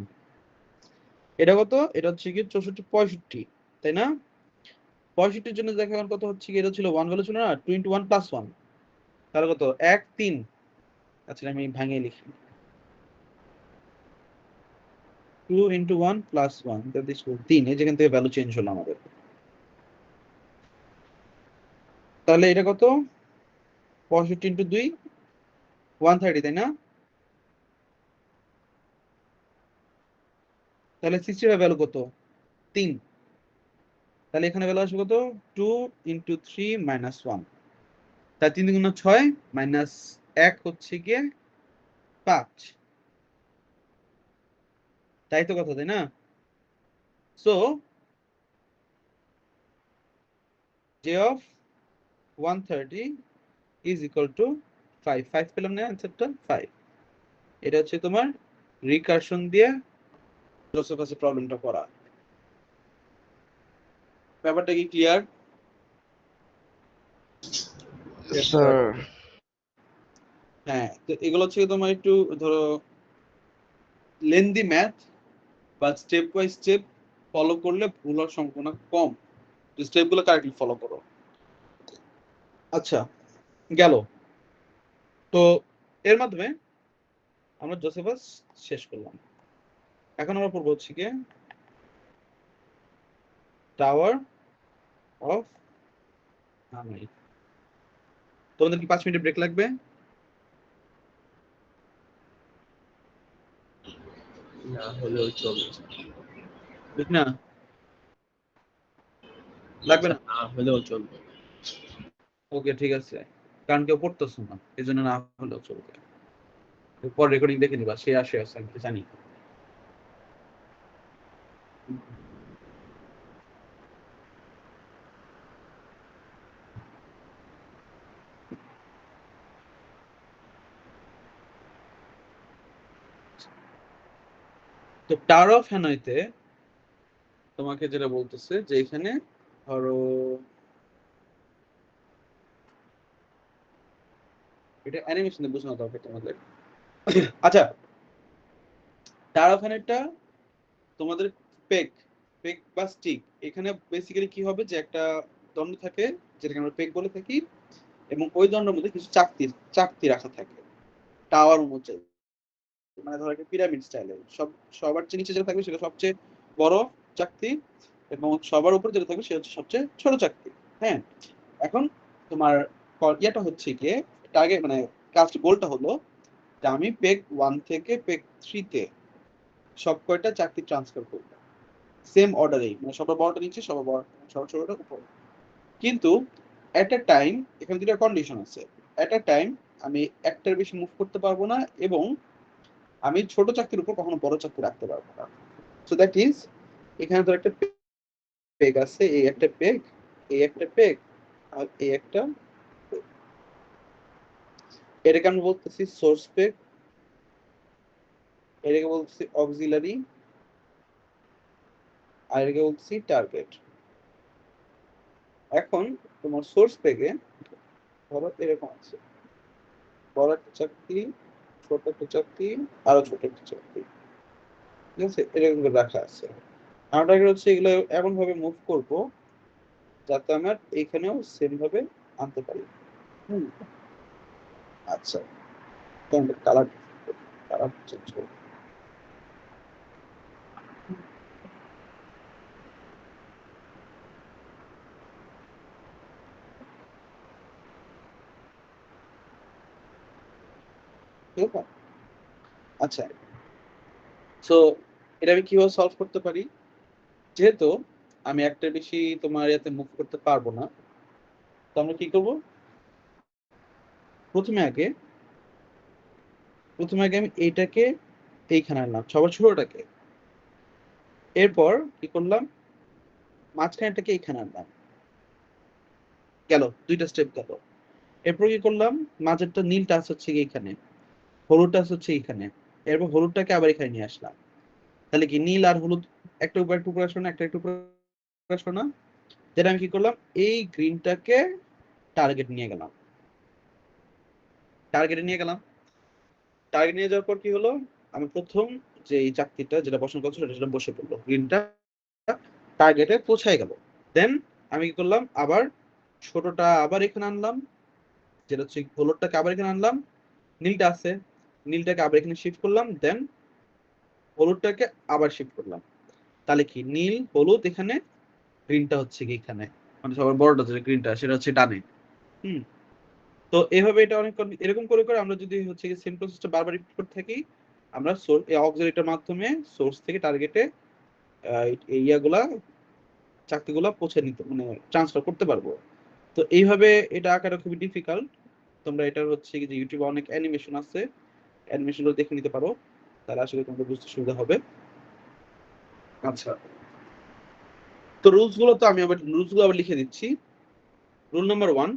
এটা কত? এটা হচ্ছে কি 64 65, তাই না? 65 এর জন্য দেখো এখন কত হচ্ছে কি, এটা ছিল 1 ভ্যালু ছিল না, 2 into 1 plus 1, তাহলে কত? 1 3। আচ্ছা আমি ভাঙিয়ে লিখি, 2 into 1 plus 1 দ্যাট ইজ 3, এই যেখান থেকে ভ্যালু চেঞ্জ হলো আমাদের। তাহলে এটা কত? 65 into 2 130, তাই না? তাহলে 65 ভ্যালু কত? 3। তাহলে এখানে ভ্যালু আসবে কত? 2 into 3 minus 1, তাই 3 দুগুণ 6 মাইনাস 1 হচ্ছে গিয়ে 5। তাই তো কথা, তাই না? So j of 130 is equal to 5 পেলাম না অ্যান্সারটা 5। এটা হচ্ছে তোমার রিকারশন দিয়ে জোসেফাসের প্রবলেমটা করা। ব্যাপারটা কি ক্লিয়ার? স্যার হ্যাঁ, তো এগুলো হচ্ছে তোমার একটু ধরো লেন্দি ম্যাথ বা স্টেপ বাই স্টেপ ফলো করলে ভুল হওয়ার সম্ভাবনা কম। স্টেপগুলো কারেক্টলি ফলো করো। আচ্ছা, গেল। তো এর মাধ্যমে আমরা জোসেফাস শেষ করলাম। এখন আমরা পড়বো হচ্ছে কি টাওয়ার অফ হানয়। তোমাদের কি 5 মিনিট ব্রেক লাগবে? না হলেও চলবে। ঠিক না? লাগবে না? না হলেও চলবে। ওকে, ঠিক আছে। কারণ কেউ পড়তেছ না, এই জন্য না হলেও চলবে। পর রেকর্ডিং দেখে নিবা, সে আসে আছে আমি তো জানি। তো টাওয়ার অফ হ্যানয়তে তোমাকে যেটা বলতেছে যে এখানে ধরো এটা অ্যানিমেশনে বোঝানো দরকার তোমাদের। আচ্ছা, টাওয়ার অফ হ্যানয়টা তোমাদের পেগ পেগ বা স্টিক, এখানে বেসিক্যালি কি হবে যে একটা দণ্ড থাকে যেটাকে আমরা পেগ বলে থাকি, এবং ওই দণ্ডের মধ্যে কিছু চাকতি রাখা থাকে টাওয়ার অনুযায়ী। মানে ধরো একটা পিরামিড স্টাইলে সবার চেয়ে নিচে যেটা থাকবে সেটা সবচেয়ে বড় চাকতি, এবং সবার উপর যেটা থাকবে সেটা হচ্ছে সবচেয়ে ছোট চাকতি। হ্যাঁ, এখন তোমার ইয়াটা হচ্ছে গিয়ে টার্গেট মানে কাজ গোলটা হলো যে আমি পেগ 1 থেকে পেগ 3 তে সব কয়টা চাকতি ট্রান্সফার করবো সেম অর্ডারেই, মানে সবার বড়টা নিচে সবার বড় সবার ছোটটা উপর। কিন্তু এট এ টাইম এখানে দুটো কন্ডিশন আছে। এট এ টাইম আমি একটার বেশি মুভ করতে পারবো না, এবং আমি ছোট চাকতির উপর কখনো বড় চাকতি রাখতে পারবো না। সো দ্যাট ইজ এখানে তো একটা পেগ আছে, এই একটা পেগ, এই একটা পেগ, আর এই একটা পেগ। এটাকে আমি বলতেছি সোর্স পেগ, এটাকে বলতেছি অক্সিলারি, আর এটাকে বলতেছি টার্গেট। এখন তোমার সোর্স পেগে ধরো এরকম আছে, বড় একটা চাকতি, ছোট একটা চাকতি, আরো ছোট একটা চাকতি, ঠিক আছে, এরকম করে রাখা আছে। আমার টার্গেট হচ্ছে এগুলো এমন ভাবে মুভ করবো যাতে আমার এইখানেও সেম ভাবে আনতে পারি। হুম, আচ্ছা, কালার কালার চেঞ্জ করবো। ঠিক আছে, আচ্ছা। সো এটা আমি কিভাবে সলভ করতে পারি? যেহেতু আমি একটা বেশি তোমার ইয়াতে মুভ করতে পারবো না, তো আমরা কি করব? প্রথমে আগে আমি এইটাকে এইখানে আনলাম, সবার ছোটটাকে। এরপর কি করলাম? মাঝখানেটাকে এইখানে আনলাম। গেল, দুইটা স্টেপ গেল। এরপর কি করলাম? মাঝেরটা নীলটা আছে হচ্ছে এইখানে, হলুদটা আছে হচ্ছে এইখানে। এরপর হলুদটাকে আবার এখানে নিয়ে আসলাম। তাহলে কি নীল আর হলুদ একটা উপর একটু উপরে আসলো না, একটা একটু উপরে আসলো না? যেটা আমি কি করলাম, এই গ্রিনটাকে টার্গেট নিয়ে গেলাম, টার্গেটে নিয়ে গেলাম। টার্গেট নিয়ে যাওয়ার পর কি হলো? আমি প্রথম যে এই চাকতিটা যেটা বসানো কথা সেটা বসে পড়লো, গ্রিনটা টার্গেটে পৌঁছায় গেল। দেন আমি কি করলাম? আবার ছোটটা আবার এখানে আনলাম, যেটা হচ্ছে হলুদটাকে আবার এখানে আনলাম, নীলটা আছে, নীলটাকে আবার এখানে শিফট করলাম, দেন হলুদটাকে আবার শিফট করলাম। তাহলে কি নীল হলুদ এখানে, গ্রিনটা হচ্ছে কি এখানে, মানে সবার বড়টা যেটা গ্রিনটা সেটা হচ্ছে ডানে। হুম, তো এইভাবে এটা অনেক এরকম করে করে আমরা যদি হচ্ছে কি সেম প্রসেসটা বারবার রিপিট করতে থাকি, আমরা এই অক্সিলারিটার মাধ্যমে সোর্স থেকে টার্গেটে এই ইয়াগুলা চাকতিগুলা পৌঁছে নিতে মানে ট্রান্সফার করতে পারবো। তো এইভাবে এটা আঁকাটা খুবই ডিফিকাল্ট। তোমরা এটা হচ্ছে কি যে ইউটিউবে অনেক অ্যানিমেশন আছে, অ্যানিমেশনগুলো দেখে নিতে পারো, তাহলে আসলে তোমাদের বুঝতে সুবিধা হবে। আচ্ছা, তো রুলস গুলো তো আমি আবার লিখে দিচ্ছি। রুল নাম্বার 1,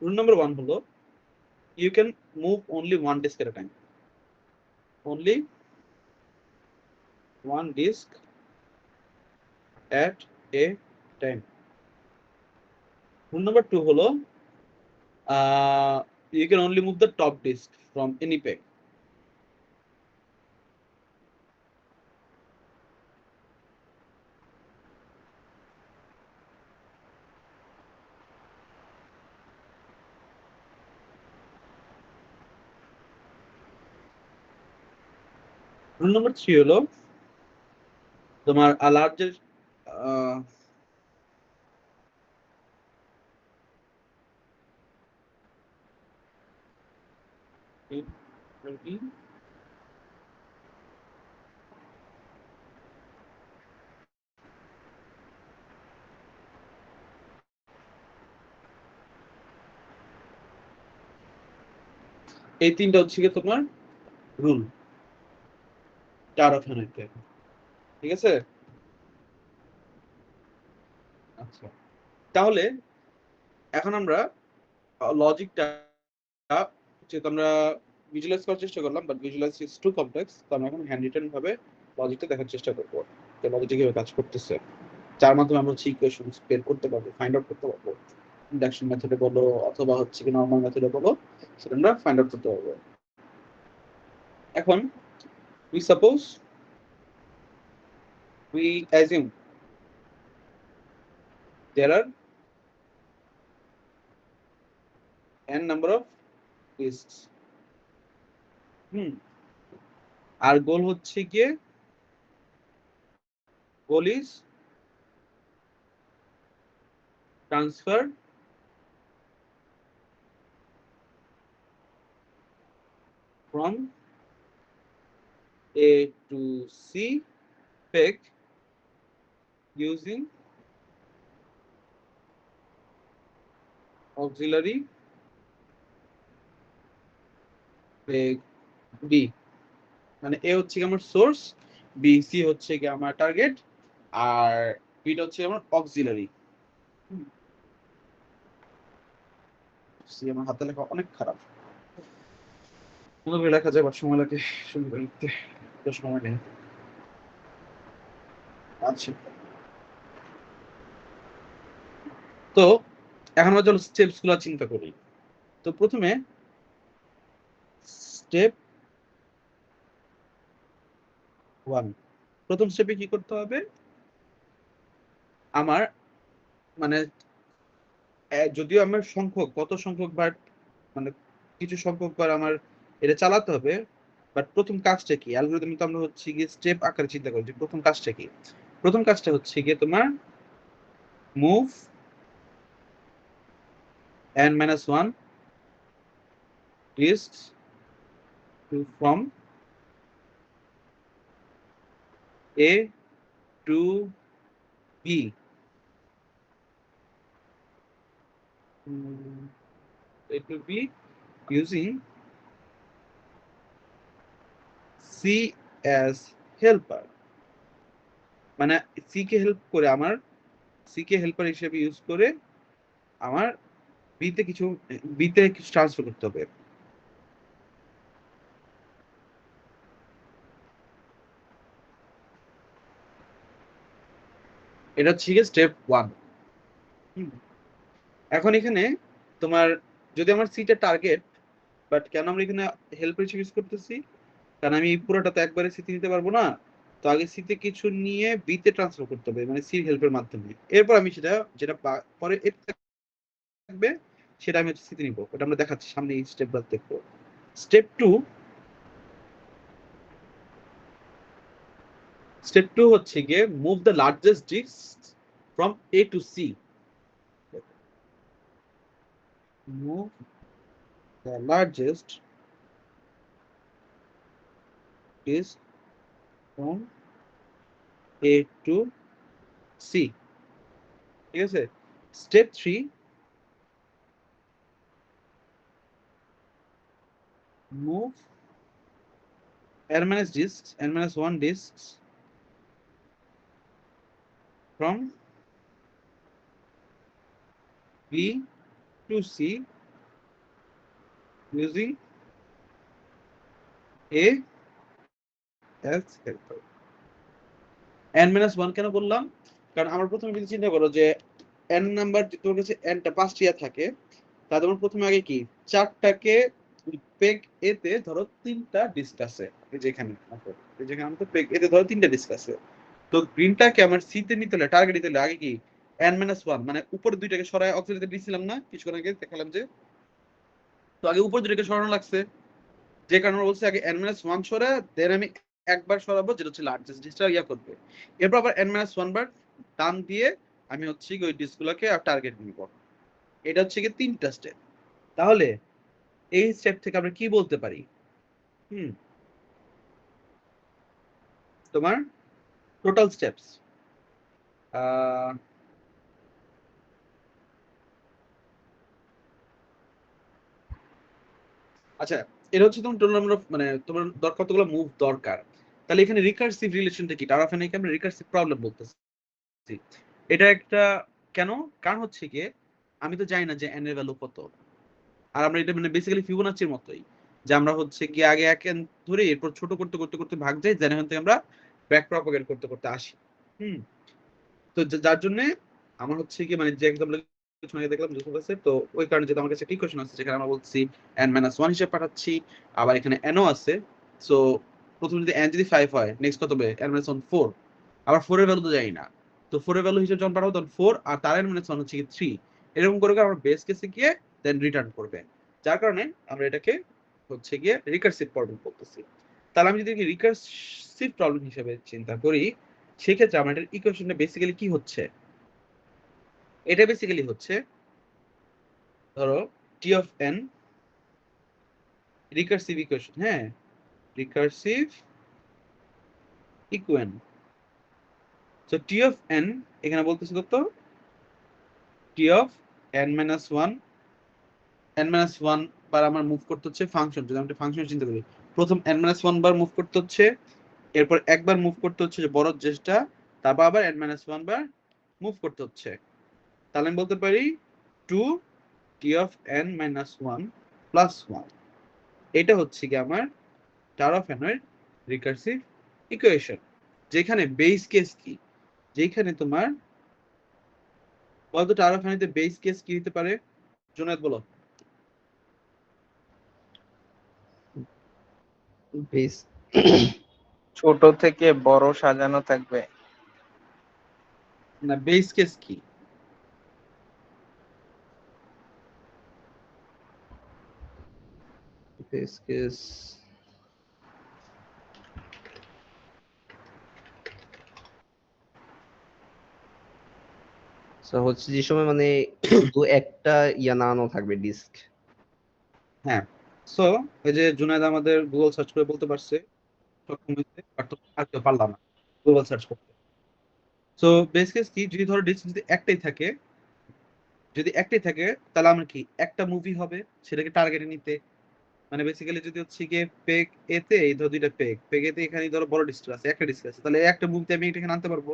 রুল নাম্বার 1 হলো you can move only one disk at a time, only one disk at a time. Rule number 2 হলো you can only move the top disk from any peg. Rule number 3 হলো তোমার লার্জের এই তিনটা হচ্ছে কি তোমার rule চার অপশন আছে, ঠিক আছে? আচ্ছা, তাহলে এখন আমরা লজিকটা যেহেতু আমরা ভিজুয়ালাইজ করার চেষ্টা করলাম, but visualise is too complex, তো আমরা এখন হ্যান্ড রিটেন ভাবে লজিকটা দেখার চেষ্টা করবো যে লজিকটা কিভাবে কাজ করতেছে, যার মাধ্যমে আমরা হচ্ছে ইকুয়েশন বের করতে পারবো, ফাইন্ড আউট করতে পারবো। ইন্ডাকশন মেথডে বলো অথবা হচ্ছে কি নরমাল মেথডে বলো, সেটা আমরা ফাইন্ড আউট করতে পারবো। এখন we suppose we assume there are n number of disks. আর গোল হচ্ছে গিয়ে goal is transfer from A to C peg using auxiliary peg B. মানে A হচ্ছে কি আমার সোর্স, B C হচ্ছে কি আমার টার্গেট, আর বিটা হচ্ছে আমার অক্সিলারি। সি আমার হাতে লেখা অনেক খারাপ, সুন্দর লেখা যায় বা সময় লাগে সুন্দর লিখতে, তো সময় নেই। আচ্ছা, তো এখন আমরা চলো স্টেপস গুলো চিন্তা করি। তো প্রথমে স্টেপ 1, প্রথম স্টেপে কি করতে হবে, আমার মানে যদিও আমার সংখ্যক কত সংখ্যক বার মানে কিছু সংখ্যক বার আমার এটা চালাতে হবে, বাট প্রথম কাজটা কি, অ্যালগরিদম তো আমরা হচ্ছে গিয়ে স্টেপ আকারে চিন্তা করি যে প্রথম কাজটা কি। প্রথম কাজটা হচ্ছে গিয়ে তোমার move n-1 disks from A to B. It will be using C as helper. মানে C কে হেল্প করে আমার C কে হেল্পার হিসেবে ইউজ করে আমার B তে কিছু ট্রান্সফার করতে হবে। এটা হচ্ছে গিয়ে স্টেপ 1। এখন এখানে তোমার যদি আমার সিটা টার্গেট, বাট কেন আমরা এখানে হেল্পার হিসেবে ইউজ করতেছি, কারণ আমি পুরোটা তো একবারে সিতে নিতে পারবো না, তো আগে সিতে কিছু নিয়ে বিতে ট্রান্সফার করতে হবে মানে সি হেল্পের মাধ্যমে। এরপর আমি যেটা পরে থাকবে সেটা আমি হচ্ছে সিতে নিব, ওটা আমরা দেখাচ্ছি সামনে এই স্টেপগুলো দেখবো। স্টেপ 2 হচ্ছে গিয়ে move the largest disk from A to C. Move the largest disk from A to C, ঠিক আছে? Step 3, move n minus disks, n minus 1 disks from B to C using A as helper. n minus 1 কেন বললাম? কারণ আমরা প্রথমে যদি চিন্তা করো যে n নাম্বার তোমার কাছে n টা 5টা থাকে, তাহলে তোমার প্রথমে আগে কি 4টাকে পেগ এ তে ধরো 3টা ডিস্ক আছে, এই যেখানে আমাদের পেগ এ তে ধরো 3টা ডিস্ক আছে। তো গ্রিনটাকে আমার সি তে নিতে হলে টার্গেট নিতে হলে আগে কি n minus 1 মানে উপরে দুইটাকে সরায় অক্সিলারিতে দিছিলাম না কিছুক্ষণ আগে দেখালাম যে, তো আগে উপর দুইটাকে সরানো লাগছে, যে কারণে বলছে আগে n minus 1 সরা দেন আমি একবার সরাবো যেটা হচ্ছে লার্জেস্ট ডিস্কটা ইয়া করবে, এরপর আবার n minus 1 বার টান দিয়ে আমি হচ্ছে কি ওই ডিস্কগুলোকে টার্গেট নিব। এটা হচ্ছে কি 3টা স্টেপ। তাহলে এই স্টেপ থেকে আমরা কি বলতে পারি? তোমার টোটাল স্টেপস আচ্ছা, এটা হচ্ছে তোমার টোটাল নাম্বার অফ, মানে তোমার কতগুলো মুভ দরকার। তাহলে এখানে রিকার্সিভ রিলেশনটা কি? টাওয়ার অফ এনকে আমরা রিকার্সিভ প্রবলেম বলতেছি। এটা একটা কেন? কারণ হচ্ছে কি আমি তো জানি না যে n এর ভ্যালু কত, আর আমরা এটা মানে বেসিক্যালি ফিবোনাচির মতোই, যে আমরা হচ্ছে কি আগে এক n ধরে এরপর ছোট করতে করতে করতে ভাগ যাই, যেন এখান থেকে আমরা ব্যাক প্রপাগেট করতে করতে আসি। তো যার জন্য আমার হচ্ছে কি মানে যে এক্সাম্পল কিছু আগে দেখলাম যুসুফ আছে, তো ওই কারণে যেটা আমার কাছে একটা ইকুয়েশন আছে যেখানে আমরা বলছি n - 1 হিসেবে পাঠাচ্ছি, আবার এখানে n ও আছে। সো প্রথম যদি n যদি 5 হয়, নেক্সট কত হবে? n - 1 4, আবার 4 এর ভ্যালু তো জানি না, তো 4 এর ভ্যালু হিসেবে যখন পাঠাবো তখন 4 আর তার n - 1 হচ্ছে কি 3, এরকম করে আমরা বেস কেসে গিয়ে দেন রিটার্ন করবে, যার কারণে আমরা এটাকে হচ্ছে গিয়ে রিকার্সিভ প্রবলেম বলতেছি। তাহলে আমি যদি রিকার্সিভ প্রবলেম হিসেবে চিন্তা করি, সেক্ষেত্রে আমার এটার ইকুয়েশনটা বেসিক্যালি কি হচ্ছে? এটা বেসিক্যালি হচ্ছে ধরো T of N recursive equation, হ্যাঁ recursive equation. So T of N এখানে বলতেছি কত? টি অফ n - 1, n - 1 বার আমার মুভ করতে হচ্ছে ফাংশন, যদি আমরা ফাংশন চিন্তা করি, প্রথম n - 1 বার মুভ করতে হচ্ছে, এরপর একবার মুভ করতে হচ্ছে যে বড় যেটা, তারপর আবার n - 1 বার মুভ করতে হচ্ছে। তাহলে আমি বলতে পারি 2 টি অফ n - 1 প্লাস 1, এটা হচ্ছে কি আমার টাওয়ার অফ এন এর রিকার্সিভ ইকুয়েশন। যেখানে বেস কেস কি? যেখানে তোমার বলতো টাওয়ার অফ এন এর বেস কেস কি হতে পারে? জুনায়েদ বলো। বেস ছোট থেকে বড় সাজানো থাকবে। না, বেস কেস কি? বেস কেস হচ্ছে যে সময় মানে শুধু একটা ইয়া নামানো থাকবে ডিস্ক। হ্যাঁ, সো এই যে জুনায়েদ আমাদের গুগল সার্চ করে বলতে পারছে, সক্ষম হয়েছে, বাট আর কেউ পারলাম না গুগল সার্চ করতে। সো বেস কেস কি? যদি ধরো ডিস্ক যদি একটাই থাকে, তাহলে আমরা কি একটা মুভি হবে সেটাকে টার্গেটে নিতে, মানে বেসিক্যালি যদি হচ্ছে গিয়ে পেগ এতে এই ধরো দুইটা পেগ এতে এখানে ধরো বড় ডিস্ক আছে, একটা ডিস্ক আছে, তাহলে একটা মুভিতে আমি এটা এখানে আনতে পারবো,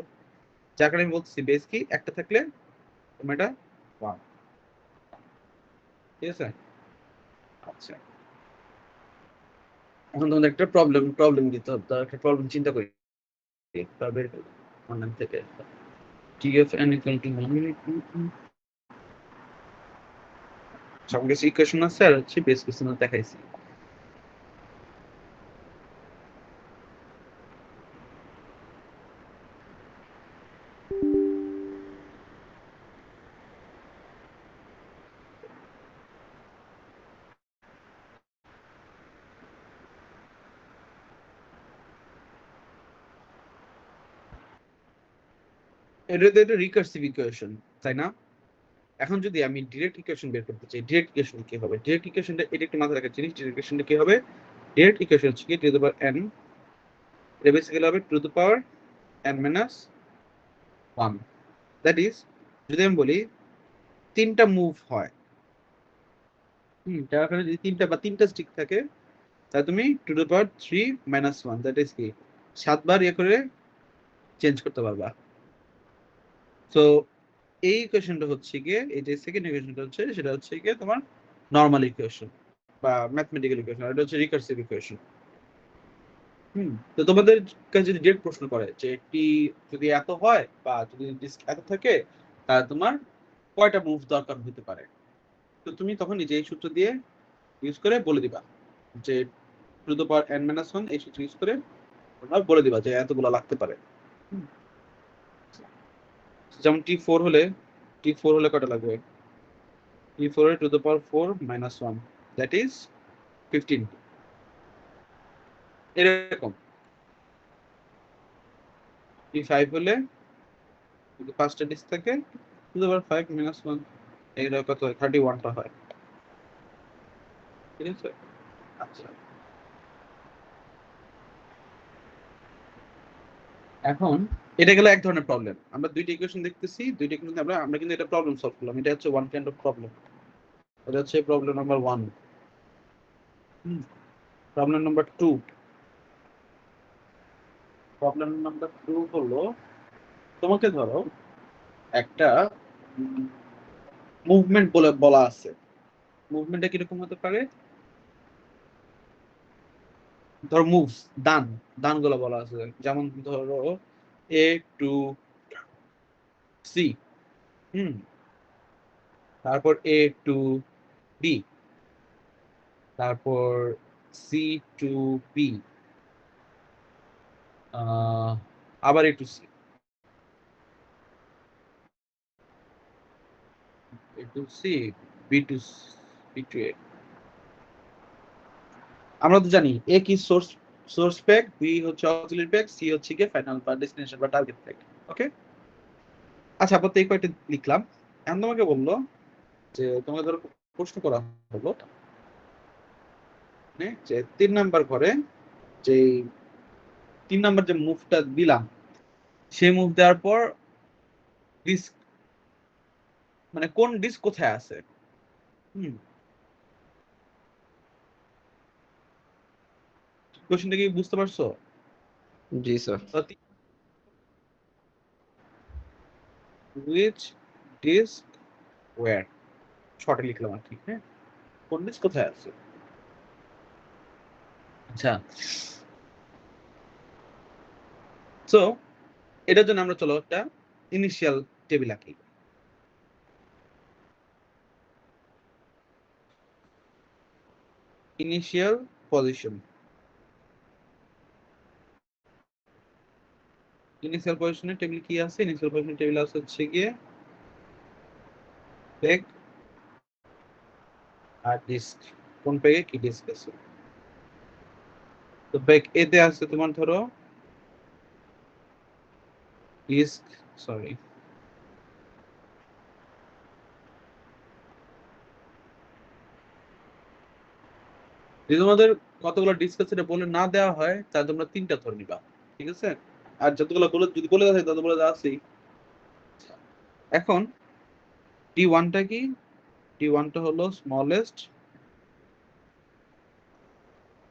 যার কারণে আমি বলতেছি বেস কি একটা থাকলে তোমার এটা 1, ঠিক আছে? আচ্ছা, এখন তোমাদের একটা প্রবলেম দিতে হবে, তার একটা প্রবলেম চিন্তা করি তবে অনলাইন থেকে TFN equal to 1, সব কিছু ইকুয়েশন আছে আর হচ্ছে বেস কোশ্চেন দেখাইছি। এটা তো একটা রিকার্সিভ ইকুয়েশন, তাই না? এখন যদি আমি ডিরেক্ট ইকুয়েশন বের করতে চাই, ডিরেক্ট ইকুয়েশন কি হবে? ডিরেক্ট ইকুয়েশনটা এটা একটু মাথায় রাখার জিনিস, ডিরেক্ট ইকুয়েশনটা কি হবে? ডিরেক্ট ইকুয়েশন হচ্ছে কি টু দ্য পাওয়ার n, এটা বেসিক্যালি হবে two the power n - 1, that is যদি আমি বলি 3টা মুভ হয়, তার যদি 3টা স্টিক থাকে, তাই তুমি two the power 3 minus 1 that is কি 7 বার ইয়ে করে চেঞ্জ করতে পারবা। সো এই ইকুয়েশনটা হচ্ছে গিয়ে এই যে সেকেন্ড ইকুয়েশনটা হচ্ছে সেটা হচ্ছে গিয়ে তোমার নরমাল ইকুয়েশন বা ম্যাথমেটিক্যাল ইকুয়েশন, এটা হচ্ছে রিকার্সিভ ইকুয়েশন। তো তোমাদের কাছে যদি ডিরেক্ট প্রশ্ন করে যে টি যদি এত হয় বা যদি ডিস্ক এত থাকে তাহলে তোমার কয়টা মুভ দরকার হতে পারে, তো তুমি তখন নিজে এই সূত্র দিয়ে ইউজ করে বলে দিবা যে two the power n minus 1 এই সূত্র ইউজ করে তোমরা বলে দিবা যে এতগুলো লাগতে পারে। যেমন t4 হলে কয়টা লাগবে, t4 এর two the power 4 minus 1 that is 15 এরকম। t5 হলে যদি 5টা ডিস্ক থাকে টু দ্য পাওয়ার 5 মাইনাস 1 এইটা কত হয় 31টা হয়। ঠিক আছে, আচ্ছা এখন এটা গেল এক ধরনের প্রবলেম। আমরা দুইটা ইকুয়েশন দেখতেছি, দুইটা কিন্তু আমরা কিন্তু এটা প্রবলেম সলভ করলাম। এটা হচ্ছে ওয়ান কাইন্ড অফ প্রবলেম। এটা হচ্ছে problem number 1। Problem number 2, problem number 2 হলো তোমাকে ধরো একটা মুভমেন্ট বলা আছে। মুভমেন্টটা কিরকম হতে পারে, ধরো মুভস দানগুলো বলা আছে। যেমন ধরো এ টু সি, তারপর এ টু বি, তারপর সি টু বি, আবার একটু সি, একটু সি, বি টু এ। আমরা তো জানি এ কি সোর্স প্যাক, বি হচ্ছে অক্সিলারি প্যাক, সি হচ্ছে কি ফাইনাল বা ডেস্টিনেশন বা টার্গেট প্যাক। ওকে, আচ্ছা আপাতত এই কয়টা লিখলাম। এখন তোমাকে বললো যে তোমাকে ধরো প্রশ্ন করা হলো যে 3 নাম্বার ঘরে যে 3 নাম্বার যে মুভটা দিলাম সেই মুভ দেওয়ার পর ডিস্ক মানে কোন ডিস্ক কোথায় আছে। কোশ্চেনটা কি বুঝতে পারছো? জি স্যার। হুইচ ডিস্ক ওয়্যার, শর্টে লিখলাম আর কি। হ্যাঁ, কোন ডিস্ক কোথায় আছে। আচ্ছা, সো এটার জন্য আমরা চলো একটা ইনিশিয়াল টেবিল আঁকি। ইনিশিয়াল পজিশন, ইনিশিয়াল পজিশনের টেবিল কি আছে? ইনিশিয়াল পজিশনের টেবিল আছে হচ্ছে গিয়ে পেগ আর ডিস্ক, কোন পেগে কি ডিস্ক আছে। তো পেগ এ তে আছে তোমার ধরো ডিস্ক, সরি যদি তোমাদের কতগুলো ডিস্ক আছে এটা বলে না দেওয়া হয় তাহলে তোমরা 3টা ধরে নিবা, ঠিক আছে। আর যতগুলো বলে যদি বলে দেওয়া হয় তত বলে দেওয়া আছেই। এখন টি1টা কি, টি1টা হলো স্মলেস্ট,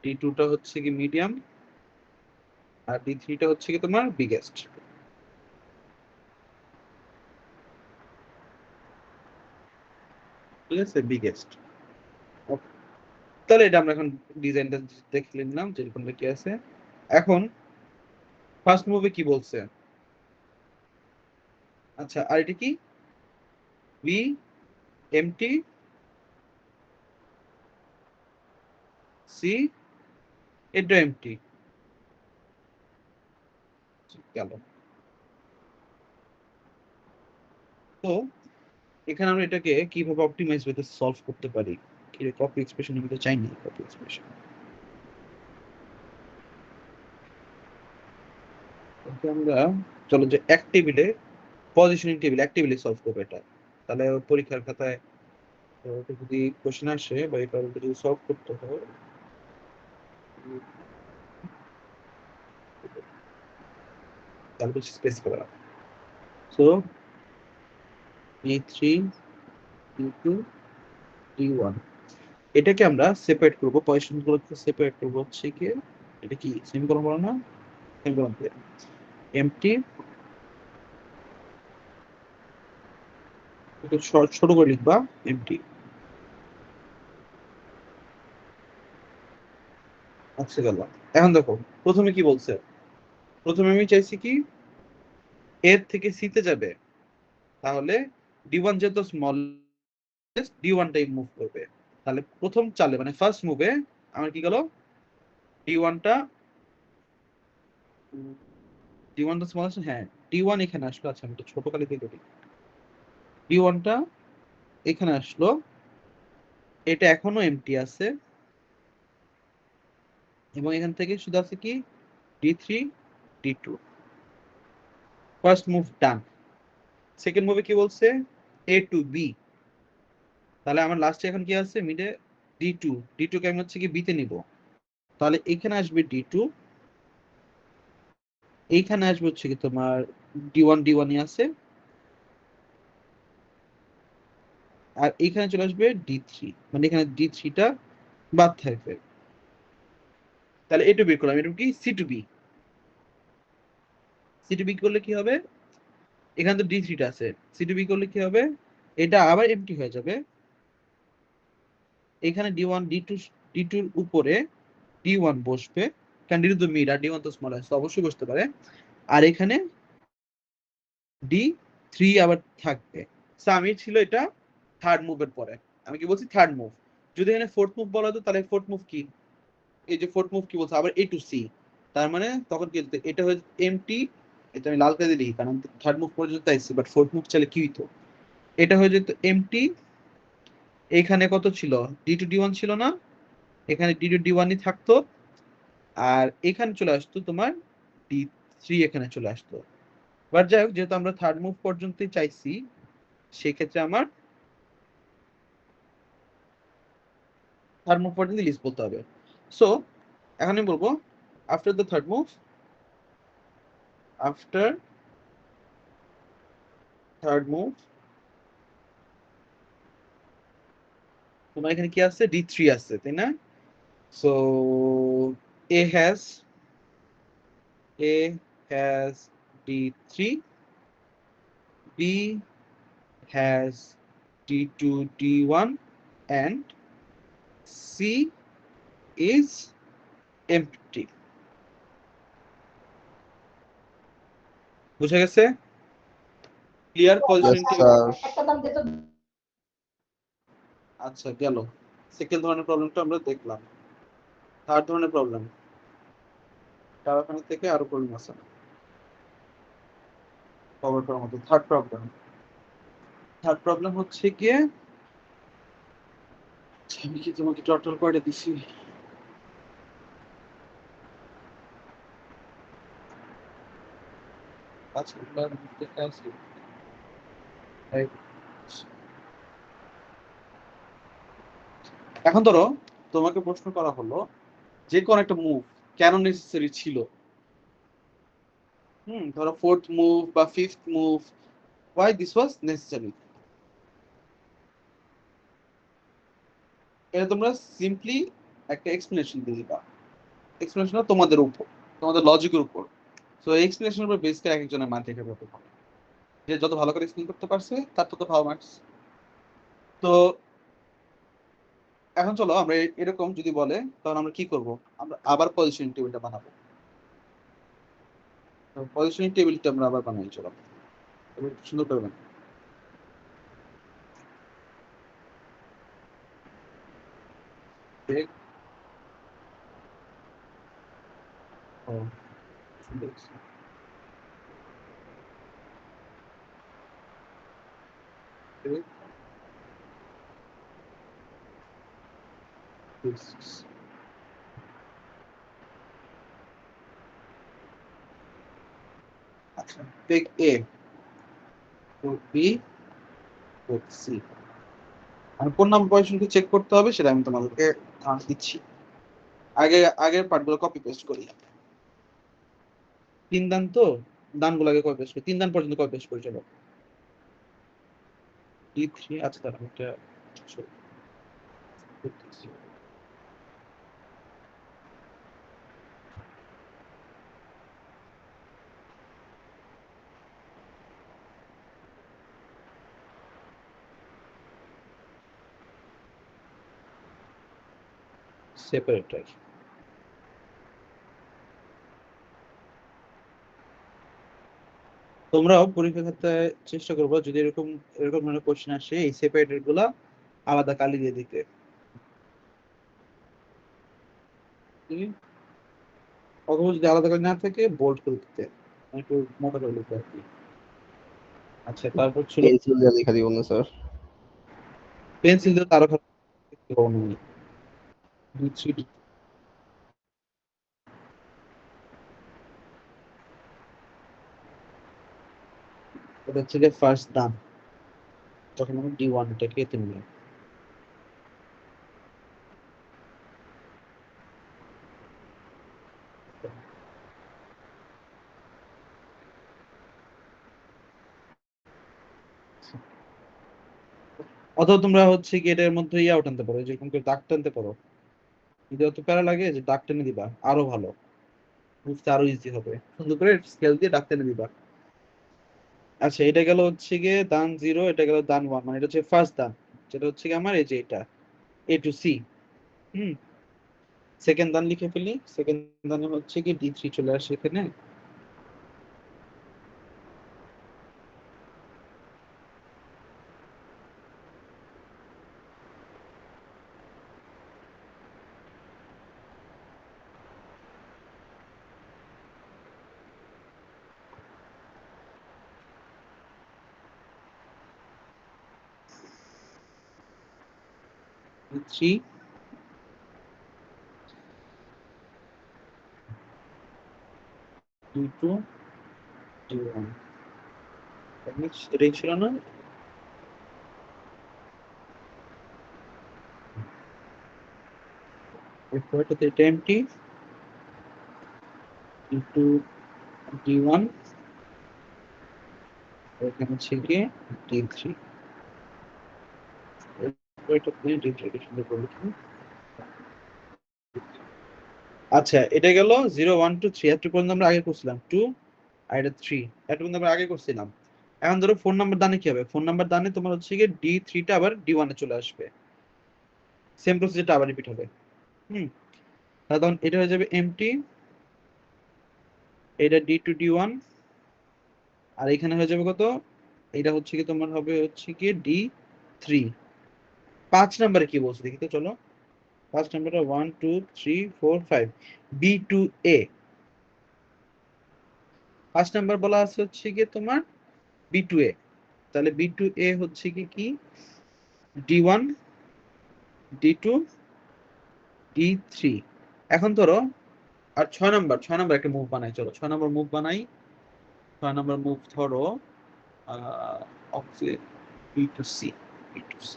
টি2টা হচ্ছে কি মিডিয়াম, আর টি3টা হচ্ছে কি তোমার বিগেস্ট। ঠিক আছে, বিগেস্ট। তাহলে এটা আমরা এখন ডিজাইনটা দেখে নিলাম যে কোনটা কি আছে। এখন ফার্স্ট মুভে কি বলছে, আচ্ছা আর এটা কি বি এমটি সি এটা এমটি গেল। তো এখানে আমরা এটাকে কিভাবে অপটিমাইজ ওয়েতে সলভ করতে পারি, কি কপি এক্সপ্রেশন আমি তো চাই না কপি এক্সপ্রেশন। আমরা চলো যে এক টেবিলে পজিশনিং টেবিল এক টেবিলে সলভ করবো এটা। তাহলে পরীক্ষার খাতায় যদি কোশ্চেন আসে বা এটা যদি সলভ করতে হয় তাহলে স্পেস করে রাখো। সো E3 E2 E1 এটাকে আমরা সেপারেট করবো, পজিশন গুলোকে সেপারেট করবো হচ্ছে কি, এটা কি সেমিকোলন বলো না, সেমিকোলন দিয়ে এমটি একটু ছোট করে লিখবা এমটি। আচ্ছা গেল। এখন দেখো প্রথমে কি বলছে, প্রথমে আমি চাইছি কি এর থেকে সিতে যাবে, তাহলে ডি1 যেহেতু স্মল, ডি1টাই মুভ করবে। তাহলে প্রথম চালে মানে ফার্স্ট মুভে আমার কি গেল, ডি1টা, ডি1টা স্মল আছে, হ্যাঁ ডি1 এখানে আসলো। আচ্ছা আমি একটু ছোট কালি দিয়ে করি, ডি1টা এখানে আসলো, এটা এখনো এমটি আছে, এবং এখান থেকে শুধু আছে কি ডি3 ডি2। ফার্স্ট মুভ ডান। সেকেন্ড মুভে কি বলছে, এ টু বি, তাহলে আমার লাস্টে এখন কি আছে মিডে ডি2, ডি2 কে আমি হচ্ছে কি বিতে নিব, তাহলে এখানে আসবে ডি2, এইখানে আসবে হচ্ছে কি তোমার ডি1, ডি1ই আছে, আর এইখানে চলে আসবে ডি3, মানে এখানে ডি3টা বাদ থাকবে। তাহলে এটু বের করলাম, এটা কি C to B, C to B করলে কি হবে, এখানে তো ডি3টা আছে, সি টু বি করলে কি হবে, এটা আবার এমটি হয়ে যাবে, এখানে ডি1 ডি2, ডি2 এর উপরে ডি1 বসবে, কারণ ডি2 তো মিড আর ডি1 তো স্মল আছে, তো অবশ্যই বসতে পারে, আর এখানে ডি3 আবার থাকবে। সো আমি ছিল এটা থার্ড মুভের পরে, আমি কি বলছি থার্ড মুভ। যদি এখানে ফোর্থ মুভ বলা হতো তাহলে ফোর্থ মুভ কি, এই যে ফোর্থ মুভ কি বলছে আবার এ টু সি, তার মানে তখন কি হতো, এটা হচ্ছে এমটি, এটা আমি লাল কালি লিখি কারণ থার্ড মুভ পর্যন্ত আইছি, বাট ফোর্থ মুভ চাইলে কি হইতো, এটা হয়ে যেত এমটি, এখানে কত ছিল ডি2 ডি1 ছিল না, এখানে ডি2 ডি1ই থাকতো, আর এখানে চলে আসতো তোমার ডি3, এখানে চলে আসতো। বাট যাই হোক, যেহেতু আমরা থার্ড মুভ পর্যন্তই চাইছি, সেক্ষেত্রে আমার থার্ড মুভ পর্যন্ত লিস্ট বলতে হবে। সো এখন আমি বলবো after the third move, after third move তোমার এখানে কি আছে, ডি3 আছে তাই না, so A has D three, B has D two D one, and C is empty. বুঝা গেছে? Clear positioning Yes, table? sir. আচ্ছা গেল। সেকেন্ড ধরনের প্রবলেমটা আমরা দেখলাম। থার্ড ধরনের প্রবলেম, কারখানা থেকে আরো প্রবলেম আছে কভার করার মতো। থার্ড প্রবলেম, থার্ড প্রবলেম হচ্ছে গিয়ে, আমি কি তোমাকে টোটাল করে দিছি, এখন ধরো তোমাকে প্রশ্ন করা হলো যে কোন একটা মুভ কেন নেসেসারি ছিল, ধরো ফোর্থ মুভ বা fifth move, why this was necessary, এটা তোমরা সিম্পলি একটা এক্সপ্লেনেশন দিয়ে দিবা। এক্সপ্লেনেশন তোমাদের উপর, তোমাদের লজিকের উপর। সো এই এক্সপ্লেনেশনের উপর বেস করে একজনের মান রেখে দেবো, যে যত ভালো করে এক্সপ্লেন করতে পারছে তার তত ভালো মার্কস। তো এখন চলো আমরা এরকম যদি বলে তখন আমরা কি করব, আমরা আবার পজিশনিং টেবিলটা বানাবো। পজিশনিং টেবিলটা আমরা আবার বানাই, চলো সুন্দর করে বানাই। ও সুন্দর। আচ্ছা, টেক এ, বি, সি। আর কোন নাম্বার পজিশনকে চেক করতে হবে সেটা আমি তোমাদেরকে দিচ্ছি। আগের পার্টগুলো কপি পেস্ট করি। 3 দান তো, দানগুলোকে কপি পেস্ট করি, 3 দান পর্যন্ত কপি পেস্ট করি। চলো ডি3, আচ্ছা দাঁড়াও এটা করতেছি। সেপারেটর তোমরাও পরীক্ষা খাতায় চেষ্টা করবো যদি এরকম এরকম ধরনের কোশ্চেন আসে এই সেপারেটর গুলা আলাদা কালি দিয়ে দিতে। অথবা যদি আলাদা কালি না থাকে বোল্ড করে দিতে, একটু মোটা করে দিতে আর কি। আচ্ছা তারপর ছিল পেন্সিল দিয়ে লেখা দিব না স্যার। পেন্সিল দিয়ে তারও খাতা দুই থ্রি এটা হচ্ছে যে ফার্স্ট দাম, তখন আমি D1 এটাকে এতে নিলাম। অথবা তোমরা হচ্ছে কি এটার মধ্যে ইয়াও টানতে পারো, যেরকম করে দাগ টানতে পারো। যদি অত প্যারা লাগে যে দাগ টেনে দিবা আরো ভালো, বুঝতে আরো ইজি হবে। সুন্দর করে স্কেল দিয়ে দাগ টেনে দিবা। আচ্ছা এটা গেল হচ্ছে গিয়ে দান 0, এটা গেল দান 1, মানে এটা হচ্ছে ফার্স্ট দান, যেটা হচ্ছে কি আমার এই যে এটা A to C। Hmm, second দান লিখে ফেলি। সেকেন্ড দানে হচ্ছে কি D3 চলে আসে এখানে। D3 D2 D1 এটাই ছিল না? এরপরটাতে এটা এমটি D2 D1, এখানে হচ্ছে গিয়ে D3। এরপরটাতে D3 কে সুন্দর করে লিখি। আচ্ছা এটা গেল 0 1 2 3, এতটুকু পর্যন্ত আমরা আগে করছিলাম 2 আর এটা 3, এতটুকু পর্যন্ত আমরা আগে করছিলাম। এখন ধরো ফোন নাম্বার দানে কি হবে, ফোন নাম্বার দানে তোমার হচ্ছে গিয়ে D3 টা আবার D1 এ চলে আসবে, সেম প্রসিজারটা আবার রিপিট হবে। হুম, তাহলে তখন এটা হয়ে যাবে এমটি, এটা D2 D1, আর এখানে হয়ে যাবে কত, এটা হচ্ছে কি তোমার হবে হচ্ছে কি D3। 5 নম্বরে কি বলছে দেখি তো, চলো 5 নম্বরে 1 2 3 4 5 B2A। 5 নাম্বার বলা আছে হচ্ছে কি তোমার B2A, তাহলে B2A হচ্ছে কি D1 D2 D3। এখন ধরো আর 6 নাম্বার একটা মুভ বানাই, চলো 6 নাম্বার মুভ বানাই। 6 নাম্বার মুভ ধরো B2C, B2C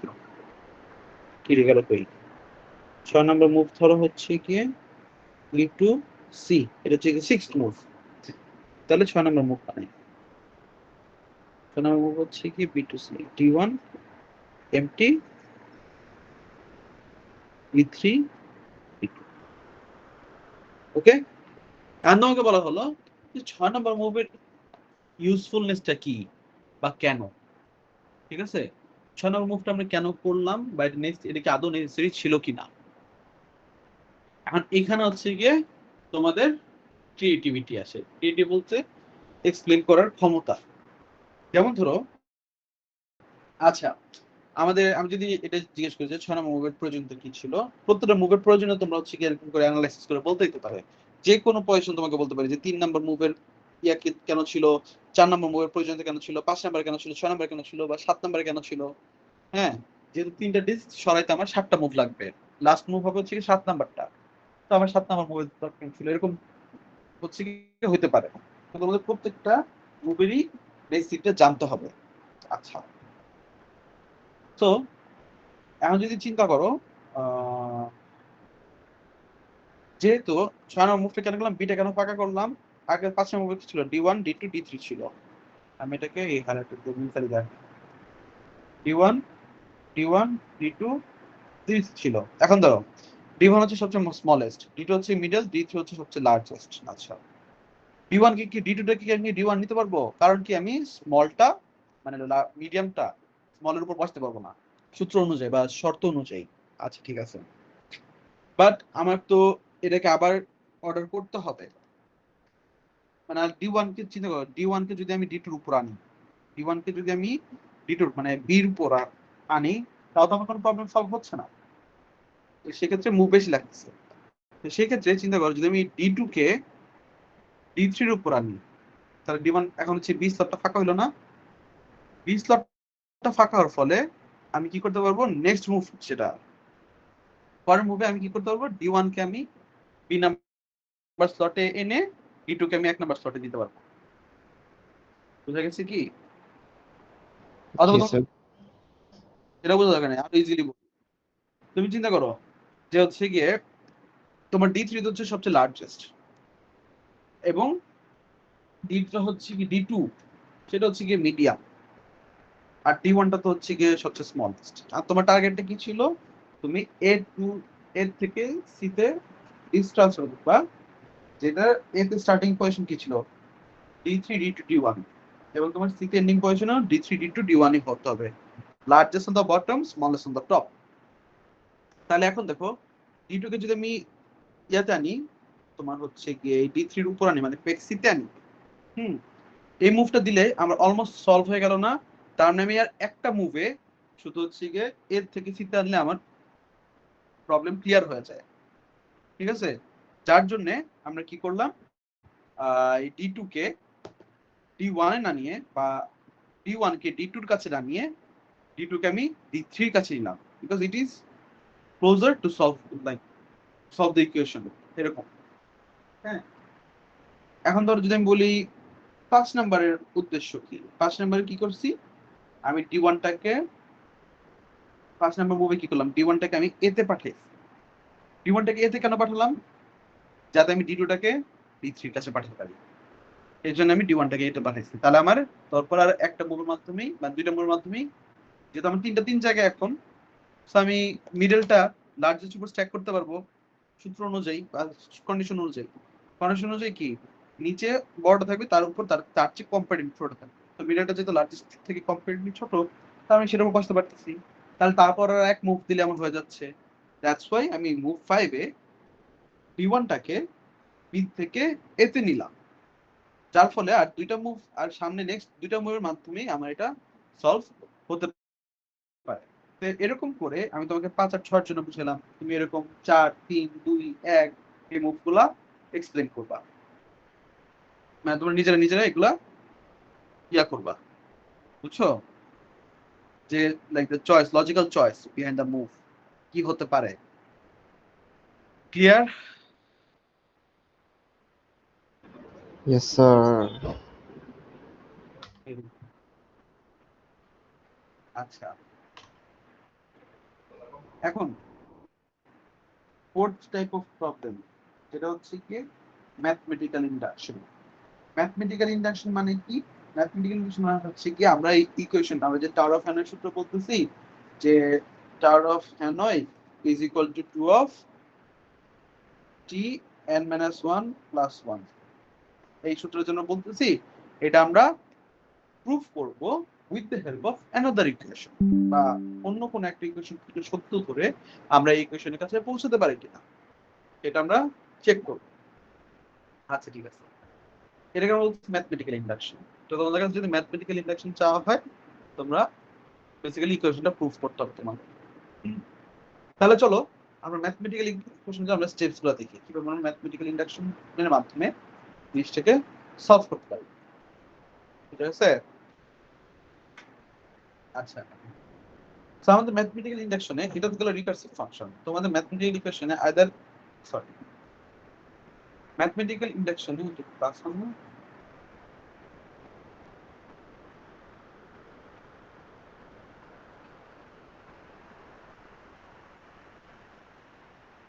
কি রে গেল কই। 6 নাম্বার মুভ ধরো হচ্ছে গিয়ে B2C, এটা হচ্ছে 6th মুভ। তাহলে 6 নাম্বার মুভ বানাই। 6 নাম্বার মুভ হচ্ছে কি B2C D1 empty B3 B2। ওকে, এখন তোমাকে বলা হলো যে 6 নাম্বার মুভের ইউজফুলনেসটা কি বা কেন। ঠিক আছে, 6 নাম্বার মুভটা আমরা কেন করলাম বা এটা কি আদৌ নেসেসারি ছিল কিনা। এখন এখানে হচ্ছে গিয়ে তোমাদের ক্রিয়েটিভিটি আসে। ক্রিয়েটিভ বলতে এক্সপ্লেন করার ক্ষমতা। যেমন ধরো আচ্ছা আমি যদি এটা জিজ্ঞেস করি যে 6 নম্বর মুভের প্রয়োজনীয়তা কি ছিল, প্রত্যেকটা মুভের প্রয়োজনীয়তা তোমরা হচ্ছে কি এরকম করে অ্যানালাইসিস করে বলতে দিতে পারে। যে কোনো পজিশন তোমাকে বলতে পারে যে 3 নম্বর মুভের কেন ছিল, 4 নম্বর মুভের প্রয়োজনীয়তা কেন ছিল, 5 নম্বর কেন ছিল, 6 নম্বর কেন ছিল, বা 7 নম্বর কেন ছিল। হ্যাঁ, যেহেতু 3টা ডিস্ক সরাইতে আমার 7টা মুভ লাগবে, লাস্ট মুভ হবে হচ্ছে কি 7 নাম্বারটা, তো আমার 7 নম্বর মুভের দরকার ছিল, এরকম হচ্ছে কি হতে পারে। তো তোমাদের প্রত্যেকটা মুভেরই বেসিকটা জানতে হবে। আচ্ছা, তো এখন যদি চিন্তা করো যেহেতু 6 নম্বর মুভটা কেন করলাম, বিটা কেন ফাঁকা করলাম, আগে 5 নম্বর মুভ ছিল D1 D2 D3 ছিল। আমি এটাকে এখানে একটু মিসাইল দেখি D1 D1 D2 ছিল। এখন ধরো D1 হচ্ছে সবচেয়ে স্মলেস্ট, D2 হচ্ছে মিডল, D3 হচ্ছে সবচেয়ে লার্জেস্ট। আচ্ছা, D1 কি D2 কি আমি D1 নিতে পারবো? কারণ কি আমি স্মলটা মানে মিডিয়ামটা স্মলের উপর বসতে পারবো না সূত্র অনুযায়ী বা শর্ত অনুযায়ী। আচ্ছা ঠিক আছে, বাট আমার তো এটাকে আবার অর্ডার করতে হবে। মানে D1 কে চিন্তা করো, D1 কে যদি আমি D2 এর উপর আনি, D1 কে যদি আমি D2 মানে বির উপর আনি, তাও তো আমার কোনো প্রবলেম সলভ হচ্ছে না। তো সেক্ষেত্রে মুভ বেশি লাগতেছে। তো সেক্ষেত্রে চিন্তা করো, যদি আমি D2 কে D3 এর উপর আনি, তাহলে D1 এখন হচ্ছে B স্লটটা ফাঁকা হলো না? B স্লটটা ফাঁকা হওয়ার ফলে আমি কি করতে পারবো, নেক্সট মুভ যেটা পরের মুভে আমি কি করতে পারবো, D1 কে আমি B নাম্বার স্লটে এনে D2 কে আমি 1 নাম্বার স্লটে দিতে পারবো। বুঝা গেছে কি? অথবা জি স্যার। এটা বোঝা দরকার নেই, আরো ইজিলি তুমি চিন্তা করো যে হচ্ছে গিয়ে তোমার D3 হচ্ছে সবচেয়ে লার্জেস্ট এবং D2 হচ্ছে কি D2 সেটা হচ্ছে গিয়ে মিডিয়াম, আর D1 টা তো হচ্ছে গিয়ে সবচেয়ে স্মলেস্ট। আর তোমার টার্গেটটা কি ছিল? তুমি এ থেকে সি তে ডিসটেন্স করবা, যেটা এ তে স্টার্টিং পজিশন কি ছিল? D3 D2 D1, এবং তোমার সি তে এন্ডিং পজিশনও D3 D2 D1 ই হতে হবে, largest on the bottom, smallest on the top. তাহলে এখন দেখো D2 কে যদি আমি ইয়াতে আনি, তোমার হচ্ছে গিয়ে D3 এর উপর আনি, মানে পেক্সিতে আনি, এই মুভটা দিলে আমার অলমোস্ট সলভ হয়ে গেল না? তার মানে আমি আর একটা মুভে শুধু হচ্ছে গিয়ে এর থেকে সিতে আনলে আমার প্রবলেম ক্লিয়ার হয়ে যায়। ঠিক আছে, যার জন্য আমরা কি করলাম, এই D2 কে D1 এ না নিয়ে বা D1 কে D2 এর কাছে না নিয়ে D2 কে আমি D3 এর কাছে নিলাম, because it is closer to solve the equation, এরকম। হ্যাঁ, এখন ধরো যদি আমি বলি 5 নাম্বারের উদ্দেশ্য কি, 5 নাম্বারে কি করছি, আমি D1 টাকে 5 নাম্বার মুভে কি করলাম, D1 টাকে আমি এতে পাঠিয়েছি। D1 টাকে এতে কেন পাঠালাম? যাতে আমি D2 টাকে D3 এর কাছে পাঠাতে পারি, এই জন্য আমি D1 টাকে এতে পাঠাইছি। তাহলে আমার তারপর আর একটা মুভের মাধ্যমেই বা দুইটা মুভের মাধ্যমেই, যেহেতু আমার তিন জায়গায় এখন, সো আমি মিডলটা লার্জেস্ট উপর স্ট্যাক করতে পারবো সূত্র অনুযায়ী বা কন্ডিশন অনুযায়ী। কন্ডিশন অনুযায়ী কি, নিচে বড়টা থাকবে, তার উপর তার চেয়ে কম্পারেটিভ ছোট থাকবে। তো মিডলটা যেহেতু লার্জেস্ট থেকে কম্পারেটিভলি ছোট, তা আমি সেটা বসতে পারতেছি। তাহলে তারপর আর এক মুভ দিলে আমার হয়ে যাচ্ছে। দ্যাটস ওয়াই আমি মুভ 5 এ D1 টাকে বি থেকে এতে নিলাম, যার ফলে আর দুইটা মুভ আর সামনে নেক্সট দুইটা মুভের মাধ্যমে আমার এটা সলভ হতে পারে। তো এরকম করে আমি তোমাকে 5 আর 6 এর জন্য বুঝালাম, তুমি এরকম 4 3 2 1 এই মুভগুলা এক্সপ্লেন করবা, মানে তোমরা নিজেরা এগুলা ইয়া করবা, বুঝছো? যে like the choice, logical choice behind the move কি হতে পারে। ক্লিয়ার? Yes sir. আচ্ছা, এখন ফোর্থ টাইপ অফ প্রবলেম, যেটা হচ্ছে কি ম্যাথমেটিক্যাল ইন্ডাকশন। ম্যাথমেটিক্যাল ইন্ডাকশন মানে কি? ম্যাথমেটিক্যাল ইন্ডাকশন মানে হচ্ছে কি, আমরা এই ইকুয়েশন, আমরা যে টাওয়ার অফ হ্যানয় সূত্র বলতেছি, যে tower of Hanoi is equal two 2 of T n minus 1 plus 1, এই সূত্রের জন্য বলতেছি, এটা আমরা প্রুফ করব with the help of another equation, বা অন্য কোন একটা ইকুয়েশন থেকে সত্য করে আমরা এই ইকুয়েশনের কাছে পৌঁছাতে পারি কিনা, এটা আমরা চেক করব। আচ্ছা ঠিক আছে, এটাকে আমরা বলছি ম্যাথমেটিক্যাল ইন্ডাকশন। তো তোমাদের কাছে যদি ম্যাথমেটিক্যাল ইন্ডাকশন চাওয়া হয়, তোমরা বেসিক্যালি ইকুয়েশনটা প্রুফ করতে হবে তোমাকে। তাহলে চলো আমরা ম্যাথমেটিক্যাল ইকুয়েশনের আমরা স্টেপস গুলো দেখি, কিভাবে আমরা ম্যাথমেটিক্যাল ইন্ডাকশনের মাধ্যমে জিনিসটাকে সলভ করতে পারি। ঠিক আছে? আচ্ছা, সো আমাদের ম্যাথমেটিক্যাল ইন্ডাকশনে এটা তো গেল রিকার্সিভ ফাংশন। তোমাদের ম্যাথমেটিক্যাল ইকুয়েশনে আইদার ম্যাথমেটিক্যাল ইন্ডাকশনে একটু ক্লাস হবে না?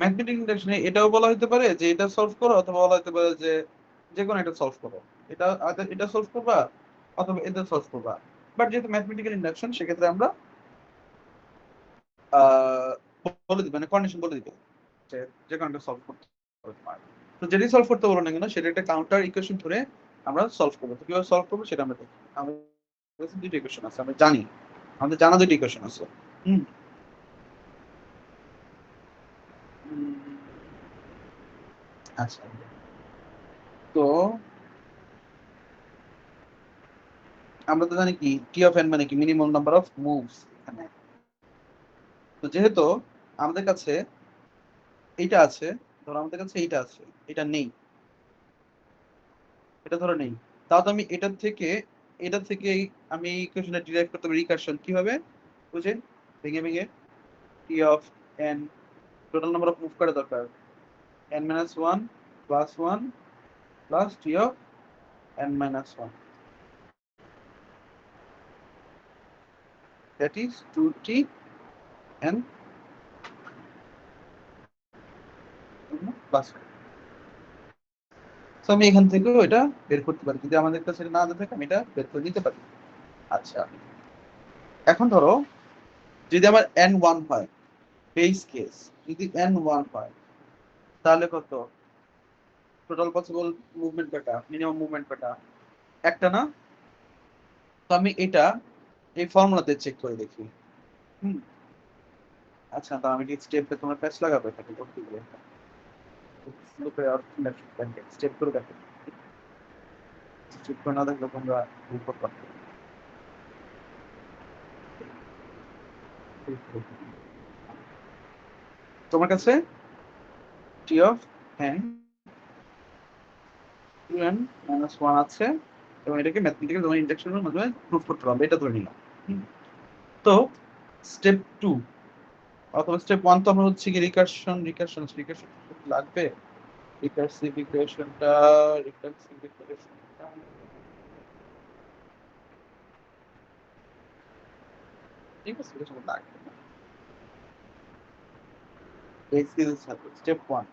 ম্যাথমেটিক্যাল ইন্ডাকশনে এটাও বলা হতে পারে যে এটা সলভ করো, অথবা বলা হতে পারে যে যে কোনো একটা সলভ করো, এটা সলভ করবা অথবা এটা সলভ করবা। বাট যেহেতু ম্যাথমেটিক্যাল ইন্ডাকশন, সেক্ষেত্রে আমরা বলে দিবে, মানে কন্ডিশন বলে দিবে যে কাউন্টার সলভ করতে পারে। তো যেটাই সলভ করতে বলো না কেন সেটা একটা কাউন্টার ইকুয়েশন ধরে আমরা সলভ করবো। তো কিভাবে সলভ করবো সেটা আমরা দেখি। আমাদের কাছে দুইটা ইকুয়েশন আছে, আমরা জানি আমাদের জানা দুইটা ইকুয়েশন আছে। হুম আচ্ছা, তো আমরা তো জানি কি টি অফ এন মানে কি মিনিমাম নাম্বার অফ মুভস এখানে। তো যেহেতু আমাদের কাছে এইটা আছে, ধরো আমাদের কাছে এইটা আছে, এটা নেই, এটা ধরো নেই, তাও তো আমি এটা থেকে আমি এই ইকুয়েশনটা ডিরাইভ করতে পারি রিকারশন কিভাবে, বুঝে ভেঙে ভেঙে T of N total number of move করা দরকার n minus 1 plus 1 plus t of n minus 1, that is 2t n plus 1. So আমি এখান থেকে এটা বের করতে পারি, যদি আমাদের কাছে না থাকে আমি এটা বের করে নিতে পারি। আচ্ছা, এখন ধরো যদি আমার n 1 হয়, বেস কেস যদি n 1 হয়, তাহলে কত টোটাল পসিবল মুভমেন্ট কয়টা, মিনিমাম মুভমেন্ট কয়টা, একটা না? তো আমি এটা এই ফর্মুলাতে চেক করে দেখি। আচ্ছা, তো আমি স্টেপে তোমার প্যাচ লাগাবো এটাকে করতে গিয়ে স্টেপ করে দেখো, স্টেপ করে না দেখলে তোমরা ভুল করতে পারবে। তোমার কাছে টি অফ n 2n minus 1 আছে এবং এটাকে ম্যাথমেটিক্যাল তোমার ইন্ডাকশনের মাধ্যমে প্রুফ করতে পারবে, এটা ধরে নিলাম। তো স্টেপ 2 অথবা স্টেপ 1 তো আমরা হচ্ছে কি রিকারশন লাগবে। রিকার্সিভ ইকুয়েশনটা ঠিক আছে, এটা সব লাগবে না। স্টেপ 1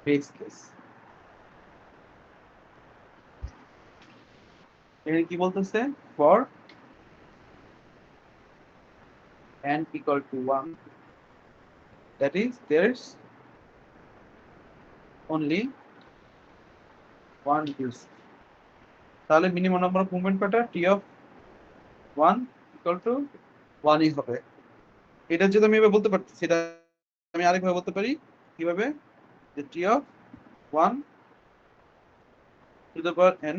বেস কেস, এখানে কি বলতেছে, for n equal to 1, that is there's only one use. তাহলে মিনিমাম নাম্বার অফ মুভমেন্ট কয়টা, t of 1 equal to 1 ই হবে। এটা যদি আমি এভাবে বলতে পারছি, সেটা আমি আরেকভাবে বলতে পারি কিভাবে, যে t of 1 to the power n,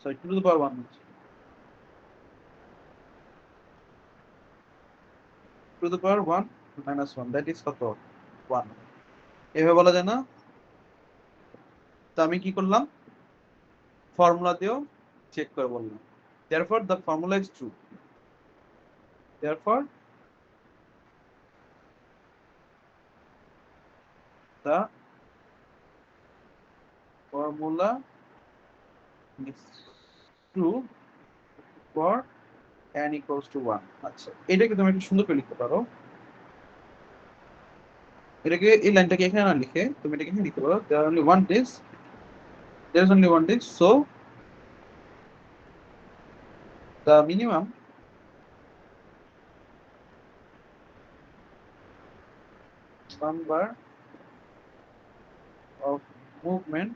sorry 2 to the power 1, 2 to the power 1 minus 1, that is কত 1, এভাবে বলা যায় না? তো আমি কি করলাম, ফর্মুলা দিয়েও চেক করে বললাম, therefore the formula is true, therefore the formula is true for n equals to 1. আচ্ছা, এটাকে তুমি একটু সুন্দর করে লিখতে পারো, এটাকে এই লাইনটাকে এখানে না লিখে তুমি এটাকে এখানে লিখতে পারো, there is only one disk, so the minimum number of movement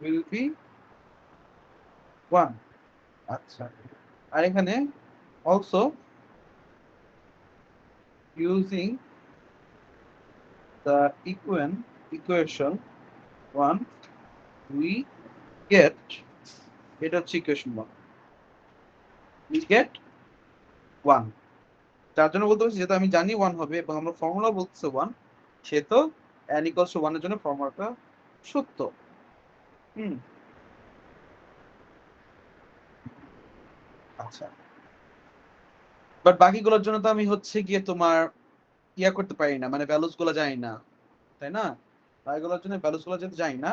will be 1. আচ্ছা, আর এখানে also using the equation 1 we get, এটা হচ্ছে ইকুয়েশন 1, we get 1। তার জন্য বলতে পারছি যেহেতু আমি জানি 1 হবে এবং আমরা ফর্মুলা বলতেছে 1, সেহেতু n equals to 1 এর জন্য ফর্মুলাটা সত্য। আচ্ছা, বাট বাকিগুলোর জন্য তো আমি হচ্ছে গিয়ে তোমার ইয়া করতে পারি না, মানে ভ্যালুস গুলো জানি না, তাই না? বাকিগুলোর জন্য ভ্যালুস গুলো যেহেতু জানি না,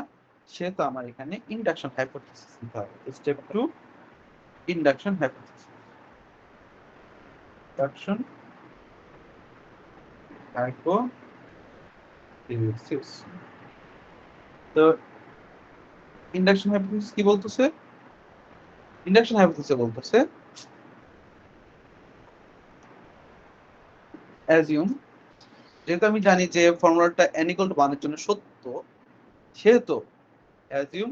সেহেতু আমার এখানে ইন্ডাকশন হাইপোথিসিস নিতে হবে। Step 2 induction hypothesis, induction hypothesis. তো ইন্ডাকশন হাইপোথিসিস কি বলতেছে, ইন্ডাকশন হাইপোথিসিসে বলতেছে অ্যাজিউম, যেহেতু আমি জানি যে ফর্মুলাটা n equal to 1 এর জন্য সত্য, সেহেতু assume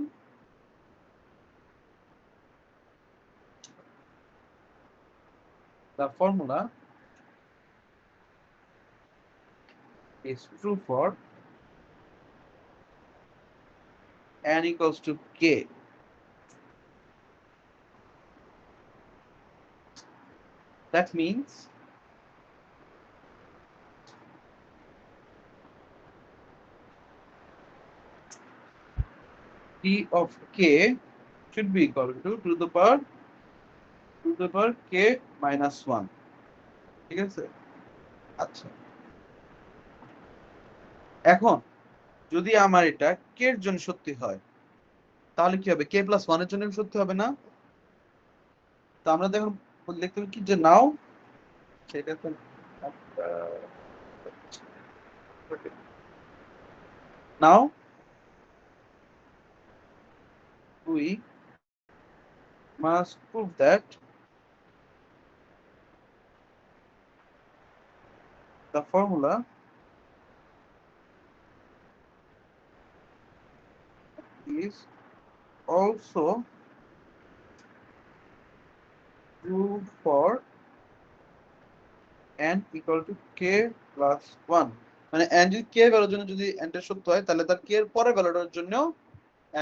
the formula is true for n equals to k. That means t of k should be equal to the power k minus 1. ঠিক আছে? আচ্ছা, এখন যদি আমার এটা k এর জন্য সত্যি হয়, তাহলে কি হবে? k plus 1 এর জন্য সত্যি হবে না? তো আমরা দেখুন লিখতে হবে কি যে নাও সেটা তো নাও we must prove that the formula is also true for n equal to k plus 1. মানে n যদি k ভ্যালুর জন্য যদি n টা সত্য হয়, তাহলে তার k এর পরের ভ্যালুটার জন্য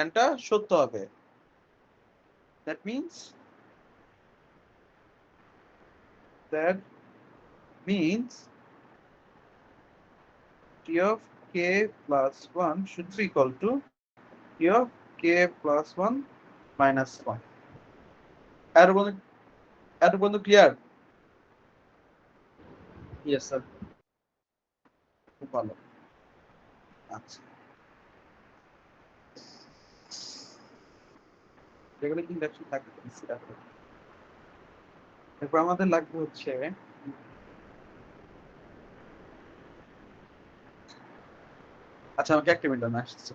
n টা সত্য হবে। That means t of k plus 1 should be equal to t of k plus 1 minus 1. এত পর্যন্ত ক্লিয়ার? Yes, sir. খুব ভালো। আচ্ছা, যেগুলো কিন্তু একশো থাকবে সেটা হবে। এরপর আমাদের লাগবে হচ্ছে আচ্ছা, আমাকে একটা মিনিট আসছে।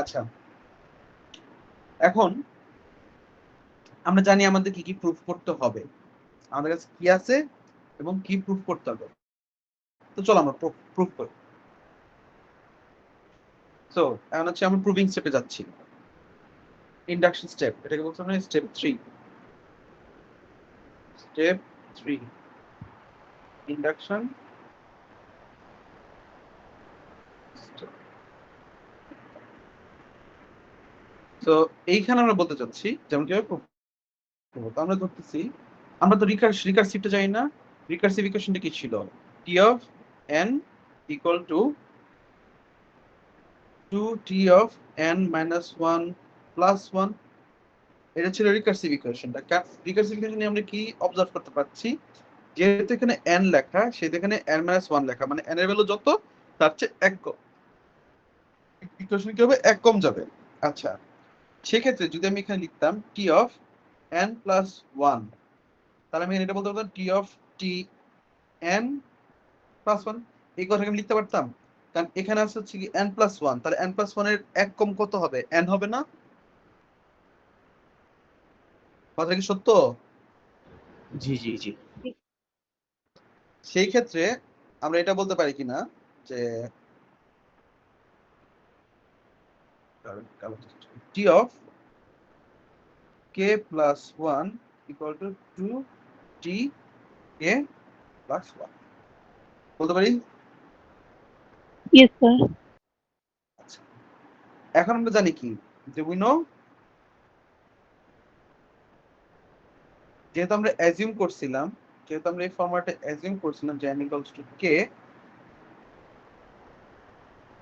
আচ্ছা, এখন আমরা জানি আমাদের কি কি প্রুফ করতে হবে, আমাদের কাছে কি আছে এবং কি প্রুফ করতে হবে। তো চলো আমরা প্রুফ করি। সো এখন হচ্ছে আমরা প্রুভিং স্টেপে যাচ্ছি। ইন্ডাকশন স্টেপ, এটাকে বলতে আমরা স্টেপ 3। Step 3 induction step. তো এইখানে আমরা বলতে চাচ্ছি যেমন কিভাবে প্রুফ করব। তো আমরা ধরতেছি, আমরা তো রিকার্সিভটা জানি না। রিকার্সিভ ইকুয়েশনটা কি ছিল? t of n equal to 2t of n minus 1 plus 1। এটা ছিল রিকার্সিভ ইকুয়েশনটা। রিকার্সিভ ইকুয়েশনে আমরা কি অবজার্ভ করতে পারছি? যেহেতু এখানে n লেখা, সেহেতু এখানে n minus 1 লেখা, মানে n এর ভ্যালু যত তার চেয়ে এক কম। ইকুয়েশন কি হবে? এক কম যাবে। আচ্ছা, সেক্ষেত্রে যদি আমি এখানে লিখতাম t of n plus 1, তাহলে আমি এটা বলতে পারতাম t of t n plus 1। এই কথাটা আমি লিখতে পারতাম, কারণ এখানে আছে হচ্ছে কি n plus 1, তাহলে n plus 1 এর এক কম কত হবে? n হবে না? কথা কি সত্য? জি জি জি। সেই ক্ষেত্রে আমরা এটা বলতে পারি কিনা যে t of k plus 1 equal to 2 T k plus 1 বলতে পারি। Yes, sir. আচ্ছা, এখন আমরা জানি কি যে উই নো, যেহেতু আমরা অ্যাজিউম করছিলাম, যেহেতু আমরা এই ফর্মুলাটা অ্যাজিউম করছিলাম যে n ইকুয়ালস টু k,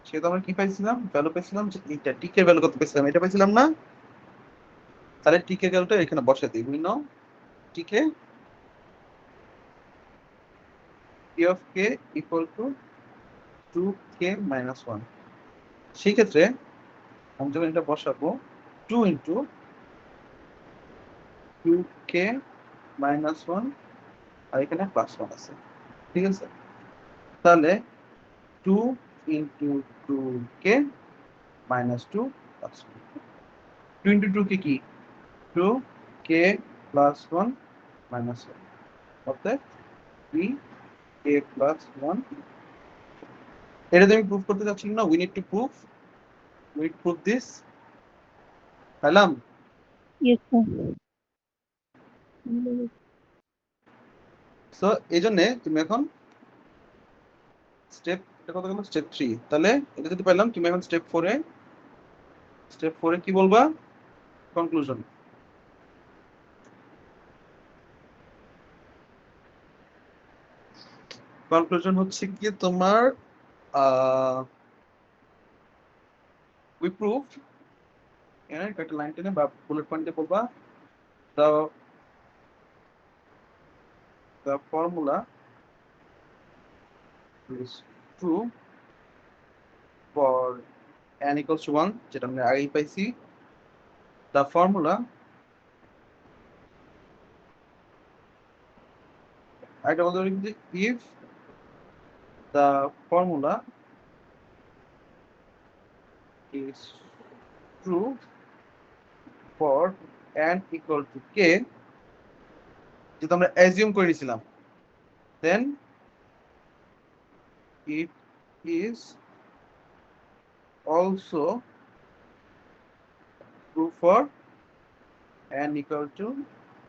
সেহেতু আমরা কি পাইছিলাম, ভ্যালু পেয়েছিলাম যে এইটা টি কে ভ্যালু কত পেয়েছিলাম, এটা পাইছিলাম না। তাহলে টি কে ভ্যালুটা এখানে বসে দিই। We know T K p of k equal to 2k minus 1। সেই ক্ষেত্রে আমি যখন এটা বসাবো 2 into 2k minus 1 আর এখানে প্লাস 1 আছে, ঠিক আছে। তাহলে 2 into 2k minus 2 plus 1। 2 into 2 কি 2k plus 1 minus 1 অর্থাৎ 3k plus 1। এটা তুমি প্রুফ করতে চাচ্ছিল না, we need to prove this। পেলাম? Yes, sir. সো এই জন্য তুমি এখন স্টেপ, এটা কত গেল, স্টেপ 3। তাহলে এটা যদি পেলাম, তুমি এখন স্টেপ 4 এ কি বলবা, কনক্লুশন। কনক্লুশন হচ্ছে কি তোমার we proved, এখানে একটা লাইন টেনে বা বুলেট পয়েন্টে বলবা the formula is true for n equals to 1, যেটা আমরা আগেই পাইছি। the formula, আরেকটা বলতে পারি যে if the formula is true for n equal to k, যেটা আমরা assume করে নিয়েছিলাম, then it is also true for n equal to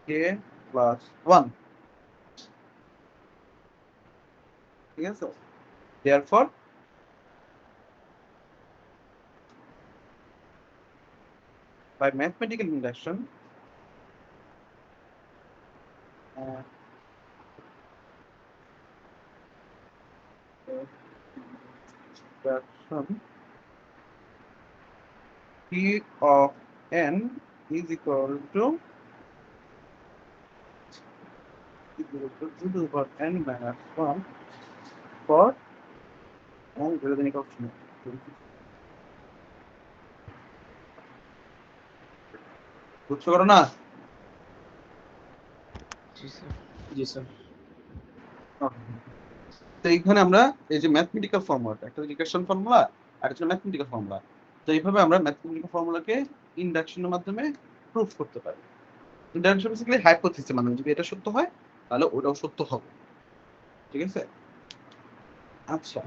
k plus 1, ঠিক আছে। therefore by mathematical induction, p of n is equal to 2 to the power n minus 1 for n greater than equal to 2। বুঝছো করো না? জি sir. জি sir. তো এইখানে আমরা এই যে ম্যাথমেটিক্যাল ফর্মুলা, একটা রিকার্শন ফর্মুলা আর একটা ম্যাথমেটিক্যাল ফর্মুলা, তো এইভাবে আমরা ম্যাথমেটিক্যাল ফর্মুলাকে ইন্ডাকশনের মাধ্যমে প্রুফ করতে পারি। ইন্ডাকশন বেসিক্যালি হাইপোথিসিস, মানে যদি এটা সত্য হয় তাহলে ওটাও সত্য হবে, ঠিক আছে। আচ্ছা,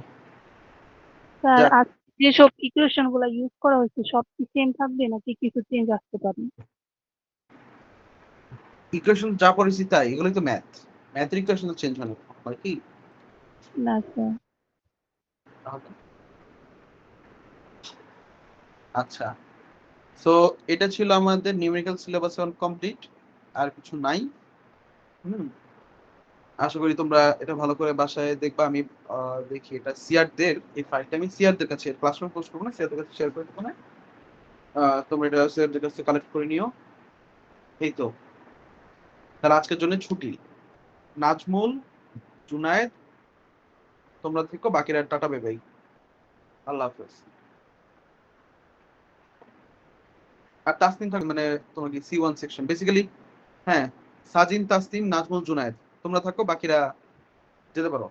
স্যার, যাক। আজ যেসব ইকুয়েশন গুলো ইউজ করা হয়েছে সব কি সেম থাকবে নাকি কিছু চেঞ্জ আসতে পারে? ইকুয়েশন যা পড়েছি তাই, এগুলোই তো ম্যাথের ইকুয়েশন চেঞ্জ হয় না, হয় কি? না স্যার। আচ্ছা, সো এটা ছিল আমাদের নিউমেরিক্যাল সিলেবাস কমপ্লিট, আর কিছু নাই। আশা করি তোমরা এটা ভালো করে বাসায় দেখবা। আমি দেখি এটা সিআরদের, এই ফাইলটা আমি সিআরদের কাছে ক্লাসরুম পোস্ট করবো না, সিআরদের কাছে শেয়ার করে দেবো না। তোমরা এটা সিআরদের কাছে কালেক্ট করে নিও। এই তো, তাহলে আজকের জন্য ছুটি। নাজমুল, জুনায়েদ, তোমরা থেকো, বাকিরা টাটা বাই বাই, আল্লাহ হাফেজ। আর তাসনিম থাকবে, মানে তোমার কি C1 সেকশন বেসিক্যালি। হ্যাঁ, সাজিন, তাসনিম, নাজমুল, জুনায়েদ তোমরা থাকো, বাকিরা যেতে পারো।